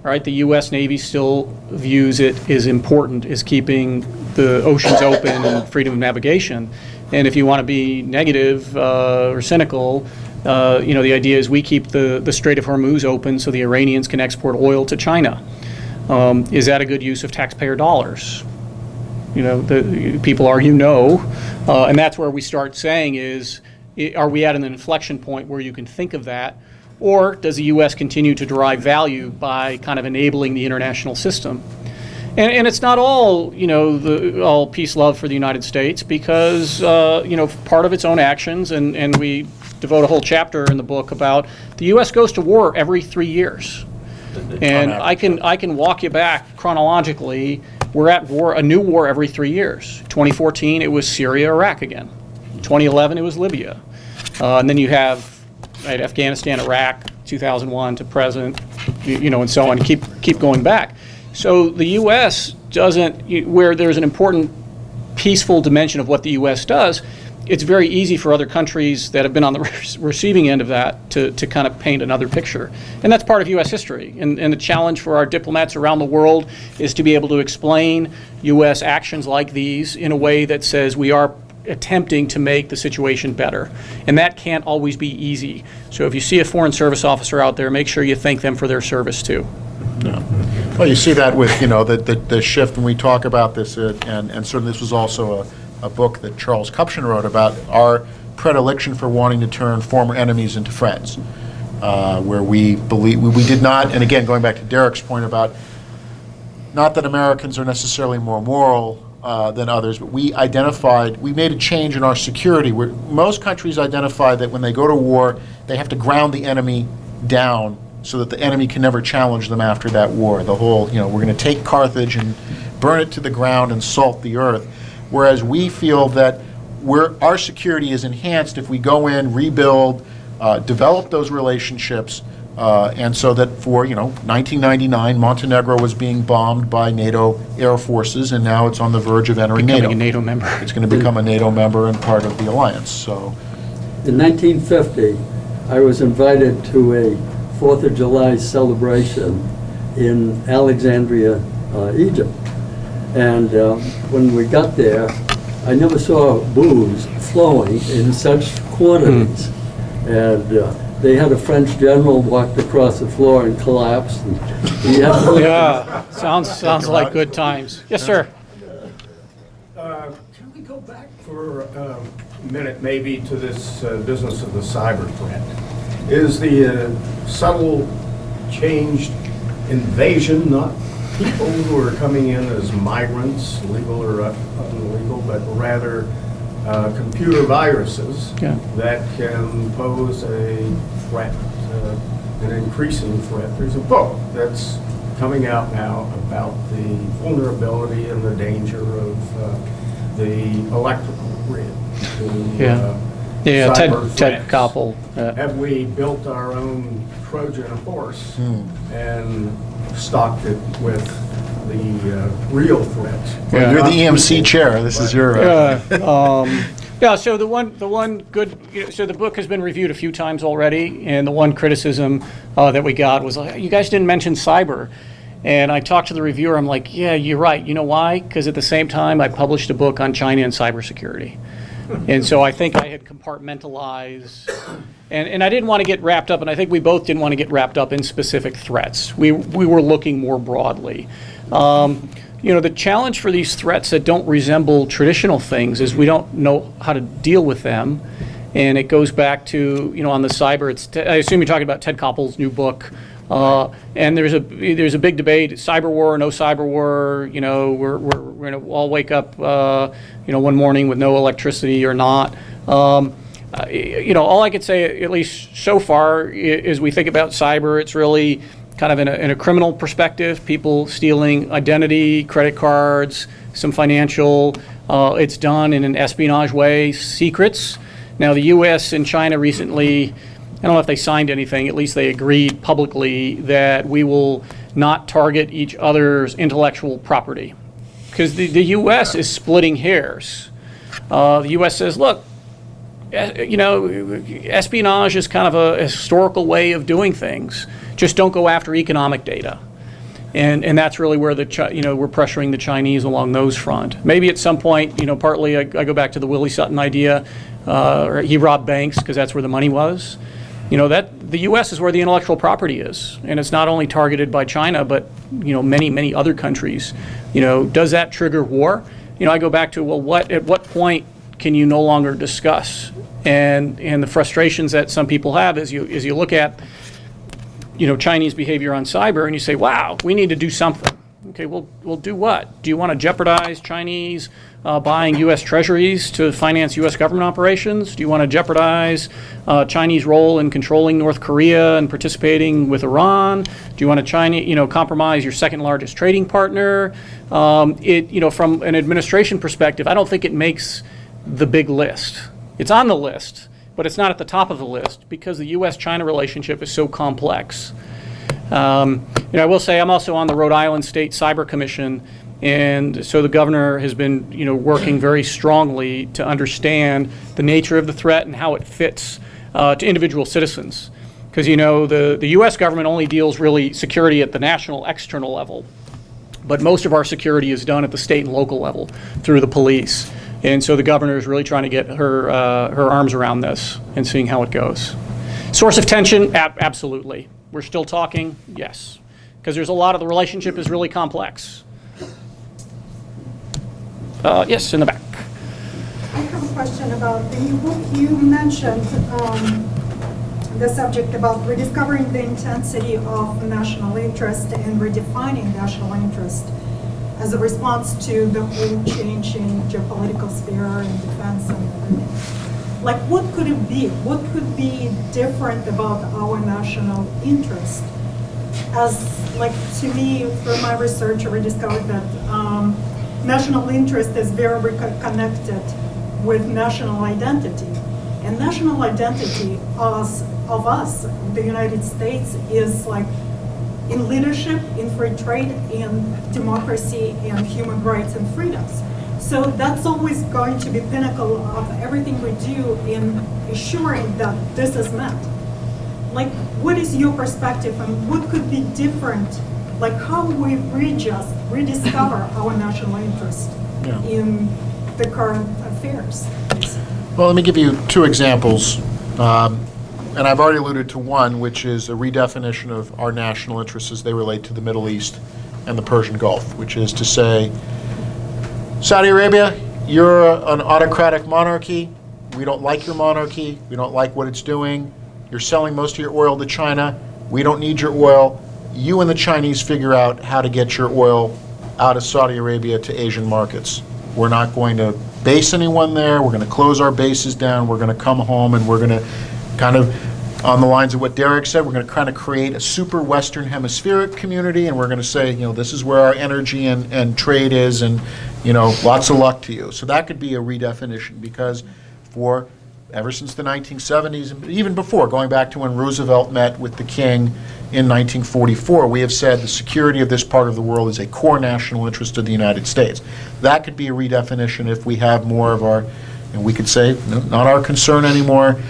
right, the U.S. Navy still views it as important as keeping the oceans open and freedom of navigation. And if you want to be negative or cynical, the idea is we keep the Strait of Hormuz open so the Iranians can export oil to China. Is that a good use of taxpayer dollars? The people argue no. And that's where we start saying is, are we at an inflection point where you can think of that? Or does the U.S. continue to derive value by kind of enabling the international system? And it's not all, all peace, love for the United States, because, part of its own actions, and we devote a whole chapter in the book about the U.S. goes to war every 3 years. And I can walk you back chronologically. We're at war, a new war every 3 years. 2014, it was Syria, Iraq again. 2011, it was Libya. And then you have right? Afghanistan, Iraq, 2001 to present, and so on. Keep going back. So the U.S. doesn't, where there's an important peaceful dimension of what the U.S. does, it's very easy for other countries that have been on the receiving end of that to kind of paint another picture. And that's part of U.S. history. And the challenge for our diplomats around the world is to be able to explain U.S. actions like these in a way that says we are attempting to make the situation better. And that can't always be easy. So if you see a Foreign Service officer out there, make sure you thank them for their service too. Yeah. Well, you see that with, the shift when we talk about this, and certainly this was also a book that Charles Kupchan wrote about our predilection for wanting to turn former enemies into friends, where we believe, we did not, and again, going back to Derek's point about, not that Americans are necessarily more moral than others, but we made a change in our security, where most countries identify that when they go to war, they have to ground the enemy down so that the enemy can never challenge them after that war. The whole, we're going to take Carthage and burn it to the ground and salt the earth. Whereas we feel that our security is enhanced if we go in, rebuild, develop those relationships, and so that for 1999, Montenegro was being bombed by NATO air forces, and now it's on the verge of entering Becoming NATO. a NATO member. It's going to become a NATO member and part of the alliance. So, in 1950, I was invited to a 4th of July celebration in Alexandria, Egypt. And when we got there, I never saw booze flowing in such quantities. And they had a French general walked across the floor and collapsed. And he had to Yeah, sounds like good times. Yes, sir. Can we go back for a minute maybe to this business of the cyber threat? Is the subtle changed invasion not people who are coming in as migrants, legal or illegal, but rather computer viruses that can pose a threat, an increasing threat? There's a book that's coming out now about the vulnerability and the danger of the electrical grid. Ted Threats. Koppel. Have we built our own Trojan horse and stocked it with the real threats? well, you're the EMC chair. This is your. So the one good, so the book has been reviewed a few times already, and the one criticism that we got was, you guys didn't mention cyber. And I talked to the reviewer, I'm like, yeah, you're right. You know why? Because at the same time, I published a book on China and cybersecurity. And so I think I had compartmentalized, and I didn't want to get wrapped up, and I think we both didn't want to get wrapped up in specific threats. We were looking more broadly. The challenge for these threats that don't resemble traditional things is we don't know how to deal with them. And it goes back to, on the cyber, I assume you're talking about Ted Koppel's new book. And there's a big debate: cyber war or no cyber war. We're going to all wake up, one morning with no electricity or not. All I could say, at least so far, is we think about cyber. It's really kind of in a criminal perspective. People stealing identity, credit cards, some financial. It's done in an espionage way, secrets. Now, the U.S. and China recently, I don't know if they signed anything, at least they agreed publicly that we will not target each other's intellectual property. Because the U.S. is splitting hairs. The U.S. says, look, espionage is kind of a historical way of doing things. Just don't go after economic data. And that's really where we're pressuring the Chinese along those front. Maybe at some point, partly I go back to the Willie Sutton idea, or he robbed banks because that's where the money was. That the U.S. is where the intellectual property is, and it's not only targeted by China, but many other countries. Does that trigger war? I go back to, at what point can you no longer discuss? And the frustrations that some people have is you look at Chinese behavior on cyber and you say, wow, we need to do something. Okay, we'll do what? Do you want to jeopardize Chinese buying U.S. treasuries to finance U.S. government operations? Do you want to jeopardize Chinese role in controlling North Korea and participating with Iran? Do you want to compromise your second largest trading partner? From an administration perspective, I don't think it makes the big list. It's on the list, but it's not at the top of the list because the U.S.-China relationship is so complex. I will say I'm also on the Rhode Island State Cyber Commission, and so the governor has been, working very strongly to understand the nature of the threat and how it fits to individual citizens. Because, the U.S. government only deals really security at the national external level, but most of our security is done at the state and local level through the police. And so the governor is really trying to get her arms around this and seeing how it goes. Source of tension, absolutely. We're still talking, yes, because there's a lot of the relationship is really complex. Yes, in the back. I have a question about in your book. You mentioned the subject about rediscovering the intensity of national interest and redefining national interest as a response to the whole change in geopolitical sphere and defense and everything. Like, what could it be? What could be different about our national interest? As, like, to me, through my research, I discovered that national interest is very connected with national identity. And national identity of us, the United States, is like in leadership, in free trade, in democracy, and human rights and freedoms. So that's always going to be pinnacle of everything we do in assuring that this is met. Like, what is your perspective and what could be different? Like, how we rediscover our national interest in the current affairs? Well, let me give you two examples. And I've already alluded to one, which is a redefinition of our national interests as they relate to the Middle East and the Persian Gulf, which is to say, Saudi Arabia, you're an autocratic monarchy. We don't like your monarchy. We don't like what it's doing. You're selling most of your oil to China. We don't need your oil. You and the Chinese figure out how to get your oil out of Saudi Arabia to Asian markets. We're not going to base anyone there. We're going to close our bases down. We're going to come home and we're going to kind of, on the lines of what Derek said, we're going to kind of create a super Western Hemispheric community, and we're going to say, this is where our energy and trade is, and, lots of luck to you. So that could be a redefinition, because ever since the 1970s, and even before, going back to when Roosevelt met with the king in 1944, we have said the security of this part of the world is a core national interest of the United States. That could be a redefinition if we have more of our, and we could say, not our concern anymore.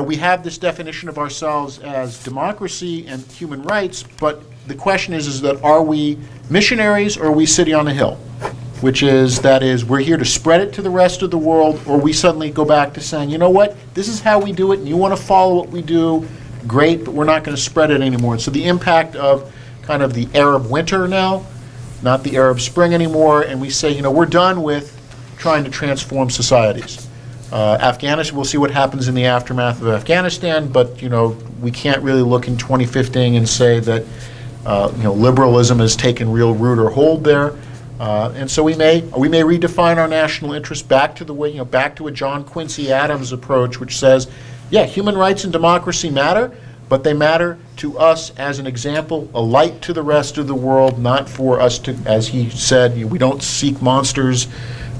We have this definition of ourselves as democracy and human rights, but the question is that are we missionaries or are we city on a hill? That is, we're here to spread it to the rest of the world, or we suddenly go back to saying, you know what, this is how we do it, and you want to follow what we do, great, but we're not going to spread it anymore. So the impact of kind of the Arab winter now, not the Arab spring anymore, and we say, we're done with trying to transform societies. Afghanistan, we'll see what happens in the aftermath of Afghanistan, but we can't really look in 2015 and say that liberalism has taken real root or hold there, and so we may redefine our national interest back to the way back to a John Quincy Adams approach, which says, human rights and democracy matter, but they matter to us as an example, a light to the rest of the world, not for us to, as he said, we don't seek monsters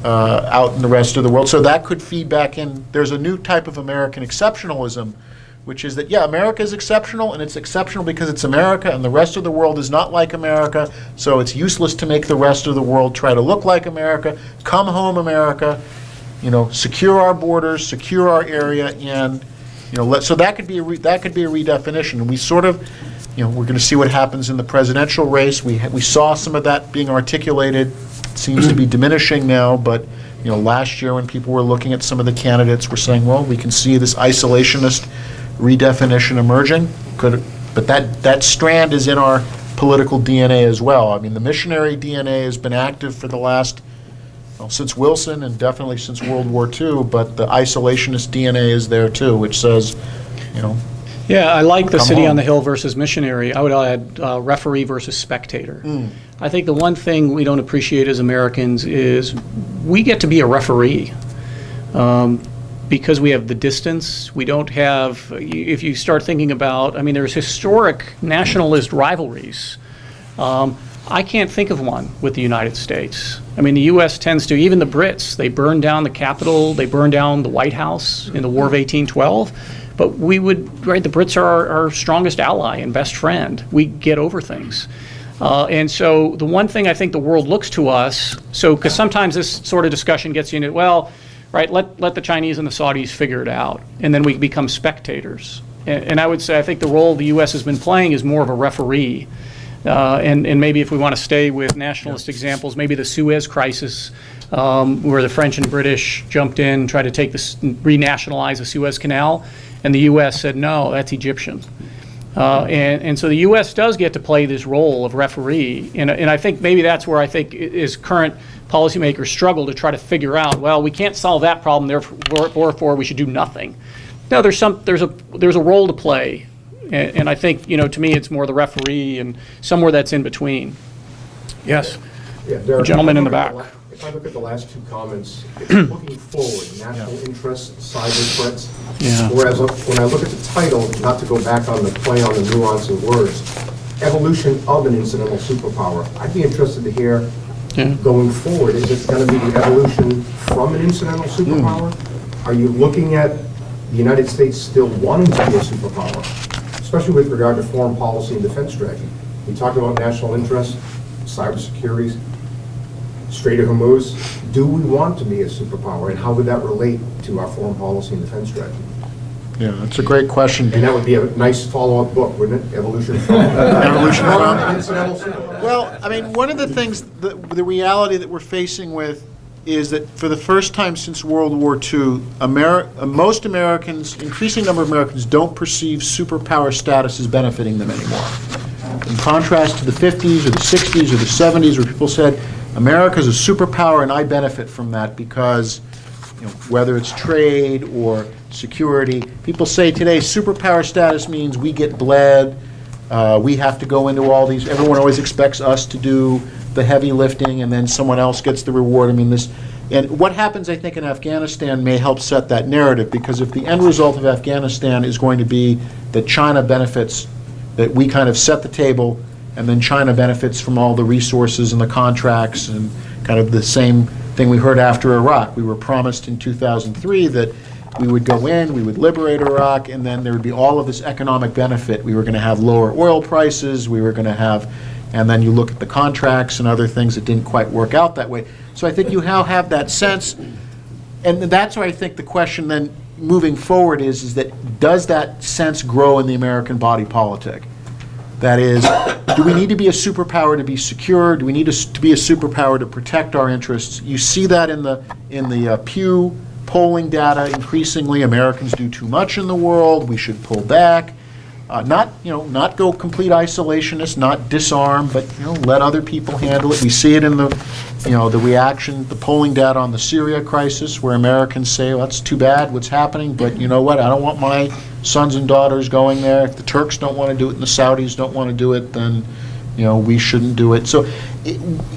out in the rest of the world. So that could feed back in. There's a new type of American exceptionalism, which is that, America is exceptional, and it's exceptional because it's America, and the rest of the world is not like America, so it's useless to make the rest of the world try to look like America. Come home, America. Secure our borders, secure our area, and so that could be a redefinition. And we sort of, we're going to see what happens in the presidential race. We saw some of that being articulated. It seems to be diminishing now, but last year when people were looking at some of the candidates, were saying, well, we can see this isolationist redefinition emerging. But that strand is in our political DNA as well. I mean, the missionary DNA has been active for the last, since Wilson and definitely since World War II, but the isolationist DNA is there too, which says, Yeah, I like the city home. on the hill versus missionary. I would add referee versus spectator. I think the one thing we don't appreciate as Americans is we get to be a referee. Because we have the distance, we don't have, if you start thinking about, there's historic nationalist rivalries. I can't think of one with the United States. I mean, the U.S. tends to, even the Brits, they burned down the Capitol, they burned down the White House in the War of 1812. But we would, right, the Brits are our strongest ally and best friend. We get over things. And so the one thing I think the world looks to us, so because sometimes this sort of discussion gets you into, well, right, let the Chinese and the Saudis figure it out, and then we become spectators. And I would say I think the role the U.S. has been playing is more of a referee. And maybe if we want to stay with nationalist examples, maybe the Suez Crisis, where the French and British jumped in, tried to renationalize the Suez Canal, and the U.S. said, no, that's Egyptian. And so the U.S. does get to play this role of referee, and I think maybe that's where I think is current policymakers struggle to try to figure out, well, we can't solve that problem, therefore we should do nothing. No, there's a role to play. And I think, to me, it's more the referee and somewhere that's in between. Yes. Yeah, Derek, Gentleman in the back. If I look at the last two comments, it's looking forward, national interest, cyber threats. Yeah. Whereas when I look at the title, not to go back on the play on the nuance of words, evolution of an incidental superpower, I'd be interested to hear going forward, is it going to be the evolution from an incidental superpower? Are you looking at the United States still wanting to be a superpower? Especially with regard to foreign policy and defense strategy. We talked about national interest, cybersecurity, Strait of Hormuz. Do we want to be a superpower, and how would that relate to our foreign policy and defense strategy? Yeah, that's a great question. And that would be a nice follow-up book, wouldn't it? Evolution from Evolution from? incidental superpower. Well, I mean, one of the things, the reality that we're facing with is that for the first time since World War II, most Americans, increasing number of Americans, don't perceive superpower status as benefiting them anymore. In contrast to the 50s or the 60s or the 70s, where people said, America's a superpower and I benefit from that because, whether it's trade or security, people say today superpower status means we get bled, we have to go into all these, everyone always expects us to do the heavy lifting, and then someone else gets the reward. I mean, and what happens, I think, in Afghanistan may help set that narrative, because if the end result of Afghanistan is going to be that China benefits, that we kind of set the table, and then China benefits from all the resources and the contracts, and kind of the same thing we heard after Iraq. We were promised in 2003 that we would go in, we would liberate Iraq, and then there would be all of this economic benefit. We were going to have lower oil prices, we were going to have, and then you look at the contracts and other things that didn't quite work out that way. So I think you now have that sense, and that's why I think the question then moving forward is that does that sense grow in the American body politic? That is, do we need to be a superpower to be secure? Do we need to be a superpower to protect our interests? You see that in the Pew polling data. Increasingly, Americans do too much in the world. We should pull back. Not go complete isolationist, not disarm, but let other people handle it. We see it in the reaction, the polling data on the Syria crisis, where Americans say, well, that's too bad what's happening, but you know what, I don't want my sons and daughters going there. If the Turks don't want to do it and the Saudis don't want to do it, then we shouldn't do it. So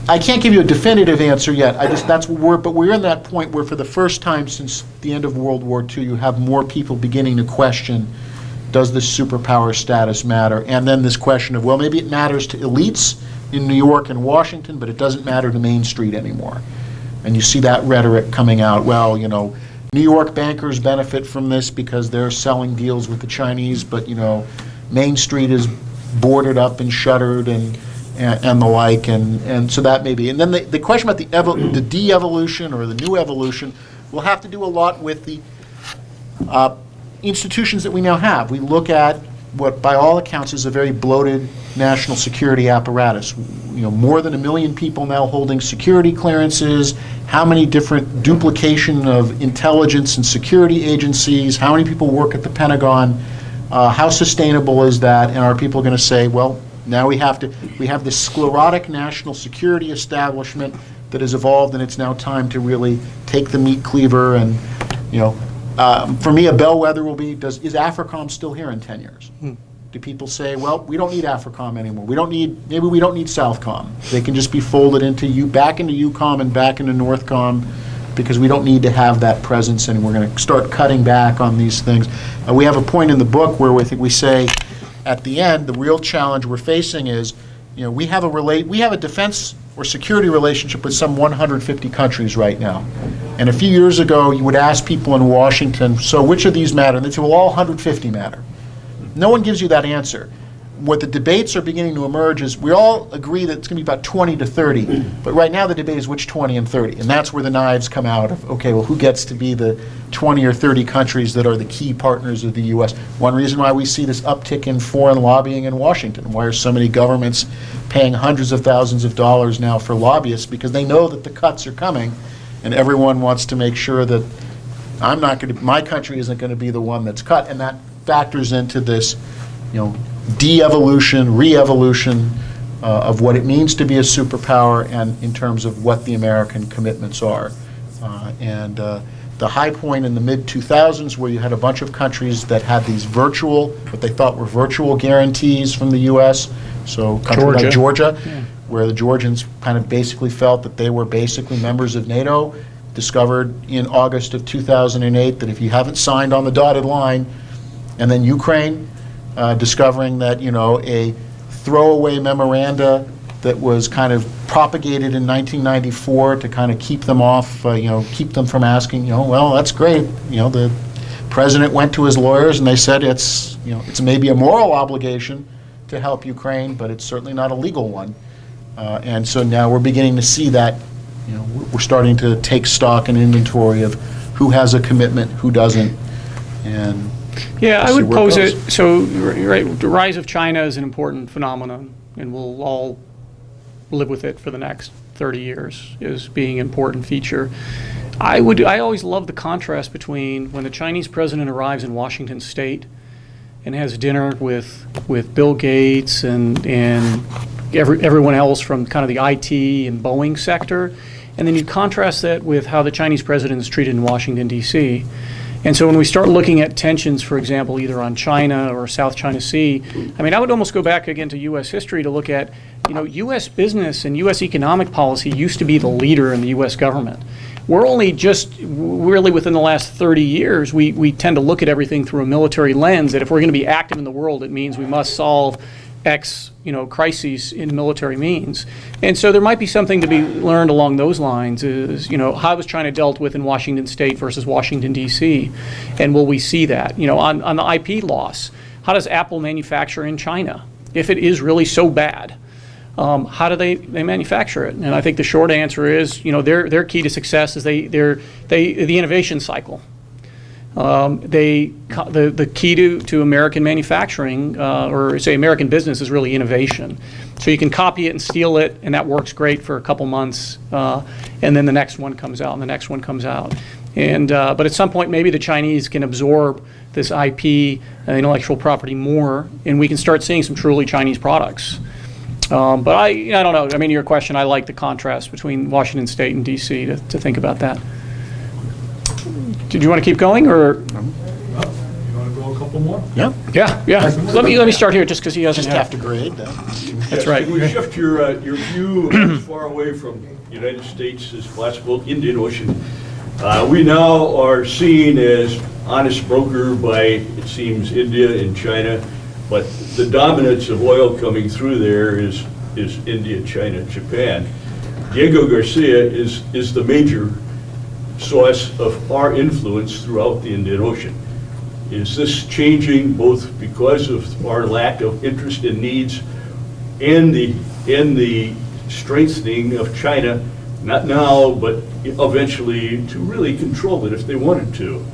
I can't give you a definitive answer yet. But we're in that point where for the first time since the end of World War II, you have more people beginning to question, does this superpower status matter? And then this question of, well, maybe it matters to elites in New York and Washington, but it doesn't matter to Main Street anymore. And you see that rhetoric coming out. Well, New York bankers benefit from this because they're selling deals with the Chinese, but Main Street is boarded up and shuttered and the like, and so that may be. And then the question about the de-evolution or the new evolution will have to do a lot with the institutions that we now have. We look at what, by all accounts, is a very bloated national security apparatus. More than 1 million people now holding security clearances. How many different duplication of intelligence and security agencies? How many people work at the Pentagon? How sustainable is that? And are people going to say, well, now we have this sclerotic national security establishment that has evolved, and it's now time to really take the meat cleaver and, for me, a bellwether will be, is AFRICOM still here in 10 years? Do people say, well, we don't need AFRICOM anymore. Maybe we don't need SouthCom. They can just be folded back into EUCOM and back into NORTHCOM, because we don't need to have that presence, and we're going to start cutting back on these things. We have a point in the book where we say, at the end, the real challenge we're facing is we have a defense or security relationship with some 150 countries right now. And a few years ago, you would ask people in Washington, so which of these matter? And they'd say, well, all 150 matter. No one gives you that answer. What the debates are beginning to emerge is we all agree that it's going to be about 20 to 30, but right now the debate is which 20 and 30, and that's where the knives come out of, okay, well, who gets to be the 20 or 30 countries that are the key partners of the U.S.? One reason why we see this uptick in foreign lobbying in Washington, why are so many governments paying hundreds of thousands of dollars now for lobbyists, because they know that the cuts are coming, and everyone wants to make sure that my country isn't going to be the one that's cut, and that factors into this, de-evolution, re-evolution of what it means to be a superpower and in terms of what the American commitments are. The high point in the mid-2000s where you had a bunch of countries that had these what they thought were virtual guarantees from the U.S., so countries like Georgia, where the Georgians kind of basically felt that they were basically members of NATO, discovered in August of 2008 that if you haven't signed on the dotted line, and then Ukraine, discovering that, a throwaway memoranda that was kind of propagated in 1994 to kind of keep them off, keep them from asking, well, that's great. The president went to his lawyers and they said it's maybe a moral obligation to help Ukraine, but it's certainly not a legal one. And so now we're beginning to see that, we're starting to take stock and inventory of who has a commitment, who doesn't, and yeah, I would pose it, so the rise of China is an important phenomenon, and we'll all live with it for the next 30 years as being an important feature. I always love the contrast between when the Chinese president arrives in Washington State and has dinner with Bill Gates and everyone else from kind of the IT and Boeing sector, and then you contrast that with how the Chinese president is treated in Washington, D.C. And so when we start looking at tensions, for example, either on China or South China Sea, I would almost go back again to U.S. history to look at, U.S. business and U.S. economic policy used to be the leader in the U.S. government. We're only just really within the last 30 years, we tend to look at everything through a military lens, that if we're going to be active in the world, it means we must solve X, crises in military means. And so there might be something to be learned along those lines is, how was China dealt with in Washington State versus Washington, D.C.? And will we see that? On the IP loss, how does Apple manufacture in China? If it is really so bad, how do they manufacture it? And I think the short answer is, their key to success is the innovation cycle. The key to American manufacturing, or say American business, is really innovation. So you can copy it and steal it, and that works great for a couple months, and then the next one comes out, and the next one comes out. And but at some point, maybe the Chinese can absorb this IP, intellectual property, more, and we can start seeing some truly Chinese products. But I don't know. Your question, I like the contrast between Washington State and D.C. to think about that. Did you want to keep going, or? You want to go a couple more? yeah, Yeah. Let me start here, just because he doesn't just have to grade that. That's right. Can we shift your view as far away from the United States as possible, Indian Ocean? We now are seen as honest broker by, it seems, India and China, but the dominance of oil coming through there is India, China, Japan. Diego Garcia is the major source of our influence throughout the Indian Ocean. Is this changing both because of our lack of interest and needs and the strengthening of China, not now, but eventually to really control it if they wanted to?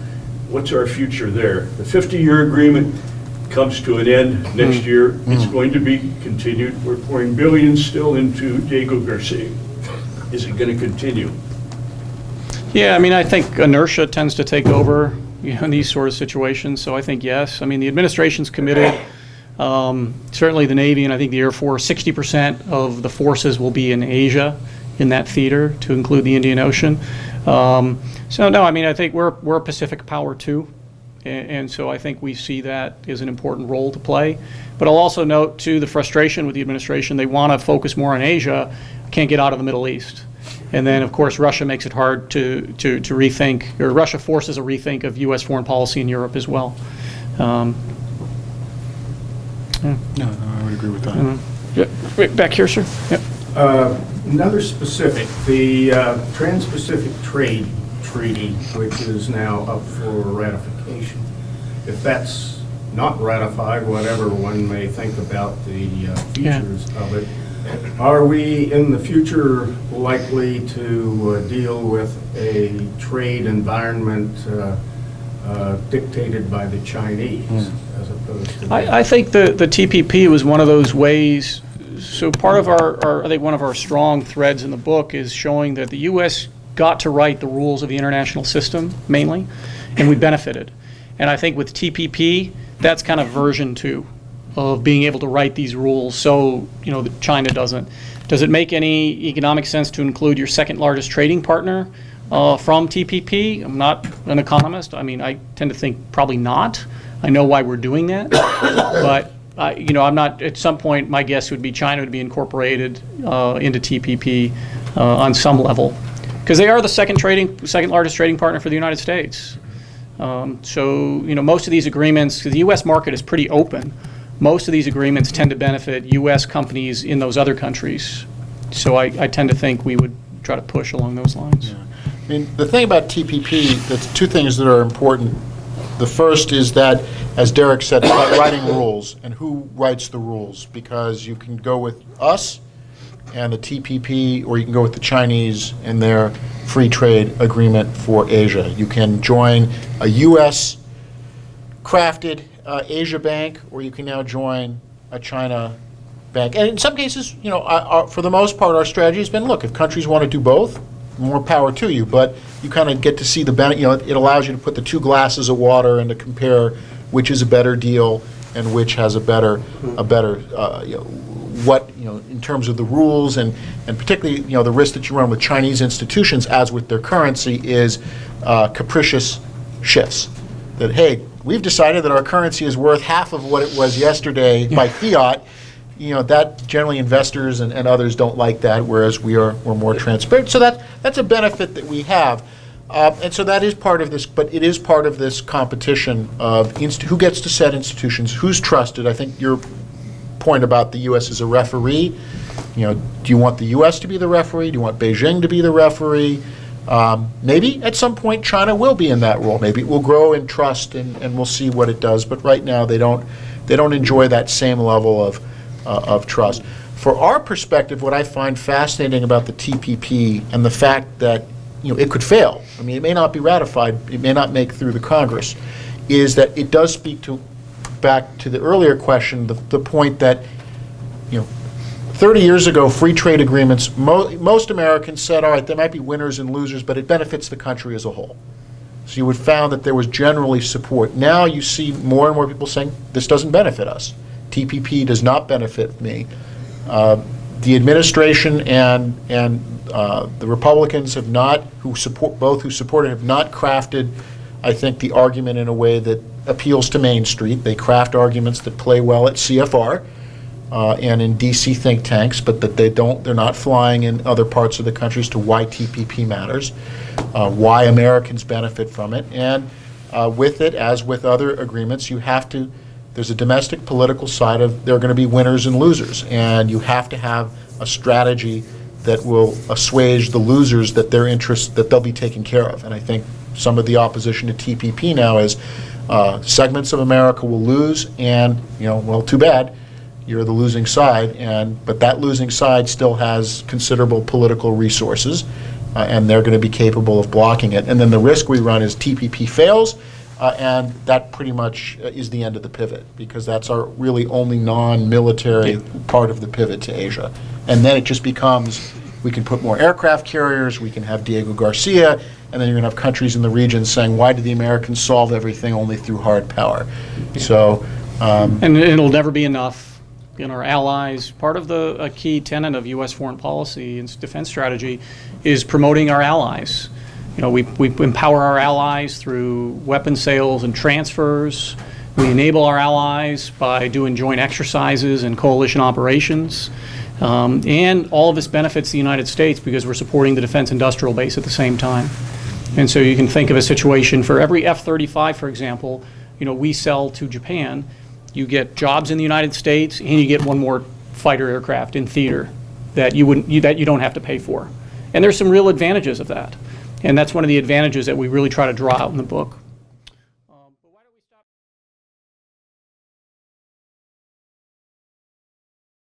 What's our future there? The 50-year agreement comes to an end next year. It's going to be continued. We're pouring billions still into Diego Garcia. Is it going to continue? Yeah, I think inertia tends to take over, in these sort of situations. So I think yes. The administration's committed. Certainly the Navy and I think the Air Force, 60% of the forces will be in Asia, in that theater, to include the Indian Ocean. So no, I think we're a Pacific power too. And so I think we see that as an important role to play. But I'll also note too the frustration with the administration. They want to focus more on Asia, can't get out of the Middle East. And then, of course, Russia makes it hard to rethink, or Russia forces a rethink of U.S. foreign policy in Europe as well. No, I would agree with that. Yeah, right back here, sir. Yep. Another specific, the Trans-Pacific Trade Treaty, which is now up for ratification. If that's not ratified, whatever one may think about the features of it, are we in the future likely to deal with a trade environment dictated by the Chinese as opposed to... I think the TPP was one of those ways. So part of I think one of our strong threads in the book is showing that the U.S. got to write the rules of the international system, mainly, and we benefited. And I think with TPP, that's kind of version 2 of being able to write these rules so, that China doesn't. Does it make any economic sense to include your second largest trading partner from TPP? I'm not an economist. I mean, I tend to think probably not. I know why we're doing that, but I'm not. At some point, my guess would be China would be incorporated into TPP on some level, because they are the second largest trading partner for the United States. So most of these agreements, because the U.S. market is pretty open, most of these agreements tend to benefit U.S. companies in those other countries. So I tend to think we would try to push along those lines. Yeah. I mean, the thing about TPP, there's two things that are important. The first is that, as Derek said, it's about writing rules, and who writes the rules, because you can go with us and the TPP, or you can go with the Chinese and their free trade agreement for Asia. You can join a U.S. crafted Asia bank, or you can now join a China bank. And in some cases, for the most part, our strategy has been, look, if countries want to do both, more power to you, but you kind of get to see the benefit. It allows you to put the two glasses of water and to compare which is a better deal and which has a better in terms of the rules and particularly the risk that you run with Chinese institutions, as with their currency, is capricious shifts. That, hey, we've decided that our currency is worth half of what it was yesterday by fiat. That generally investors and others don't like that, whereas we're more transparent. So that's a benefit that we have. And so that is part of this, but it is part of this competition of who gets to set institutions, who's trusted. I think your point about the U.S. as a referee, do you want the U.S. to be the referee? Do you want Beijing to be the referee? Maybe at some point China will be in that role. Maybe it will grow in trust, and we'll see what it does. But right now they don't enjoy that same level of trust. For our perspective, what I find fascinating about the TPP and the fact that it could fail. I mean, it may not be ratified. It may not make through the Congress. Is that it does speak back to the earlier question, the point that 30 years ago, free trade agreements, most Americans said, all right, there might be winners and losers, but it benefits the country as a whole. So you would found that there was generally support. Now you see more and more people saying, this doesn't benefit us. TPP does not benefit me. The administration and the Republicans have not, who support it, have not crafted, I think, the argument in a way that appeals to Main Street. They craft arguments that play well at CFR and in DC think tanks, but that they're not flying in other parts of the country as to why TPP matters, why Americans benefit from it. And with it, as with other agreements, there's a domestic political side of there are going to be winners and losers, and you have to have a strategy that will assuage the losers, that their interests, that they'll be taken care of. And I think some of the opposition to TPP now is segments of America will lose, and too bad, you're the losing side. But that losing side still has considerable political resources, and they're going to be capable of blocking it. And then the risk we run is TPP fails, and that pretty much is the end of the pivot, because that's our really only non-military part of the pivot to Asia. And then it just becomes, we can put more aircraft carriers, we can have Diego Garcia, and then you're going to have countries in the region saying, why did the Americans solve everything only through hard power? So, and it'll never be enough. Our allies, part of a key tenet of U.S. foreign policy and defense strategy is promoting our allies. We empower our allies through weapon sales and transfers. We enable our allies by doing joint exercises and coalition operations. And all of this benefits the United States because we're supporting the defense industrial base at the same time. And so you can think of a situation for every F-35, for example, we sell to Japan. You get jobs in the United States, and you get one more fighter aircraft in theater that that you don't have to pay for. And there's some real advantages of that. And that's one of the advantages that we really try to draw out in the book.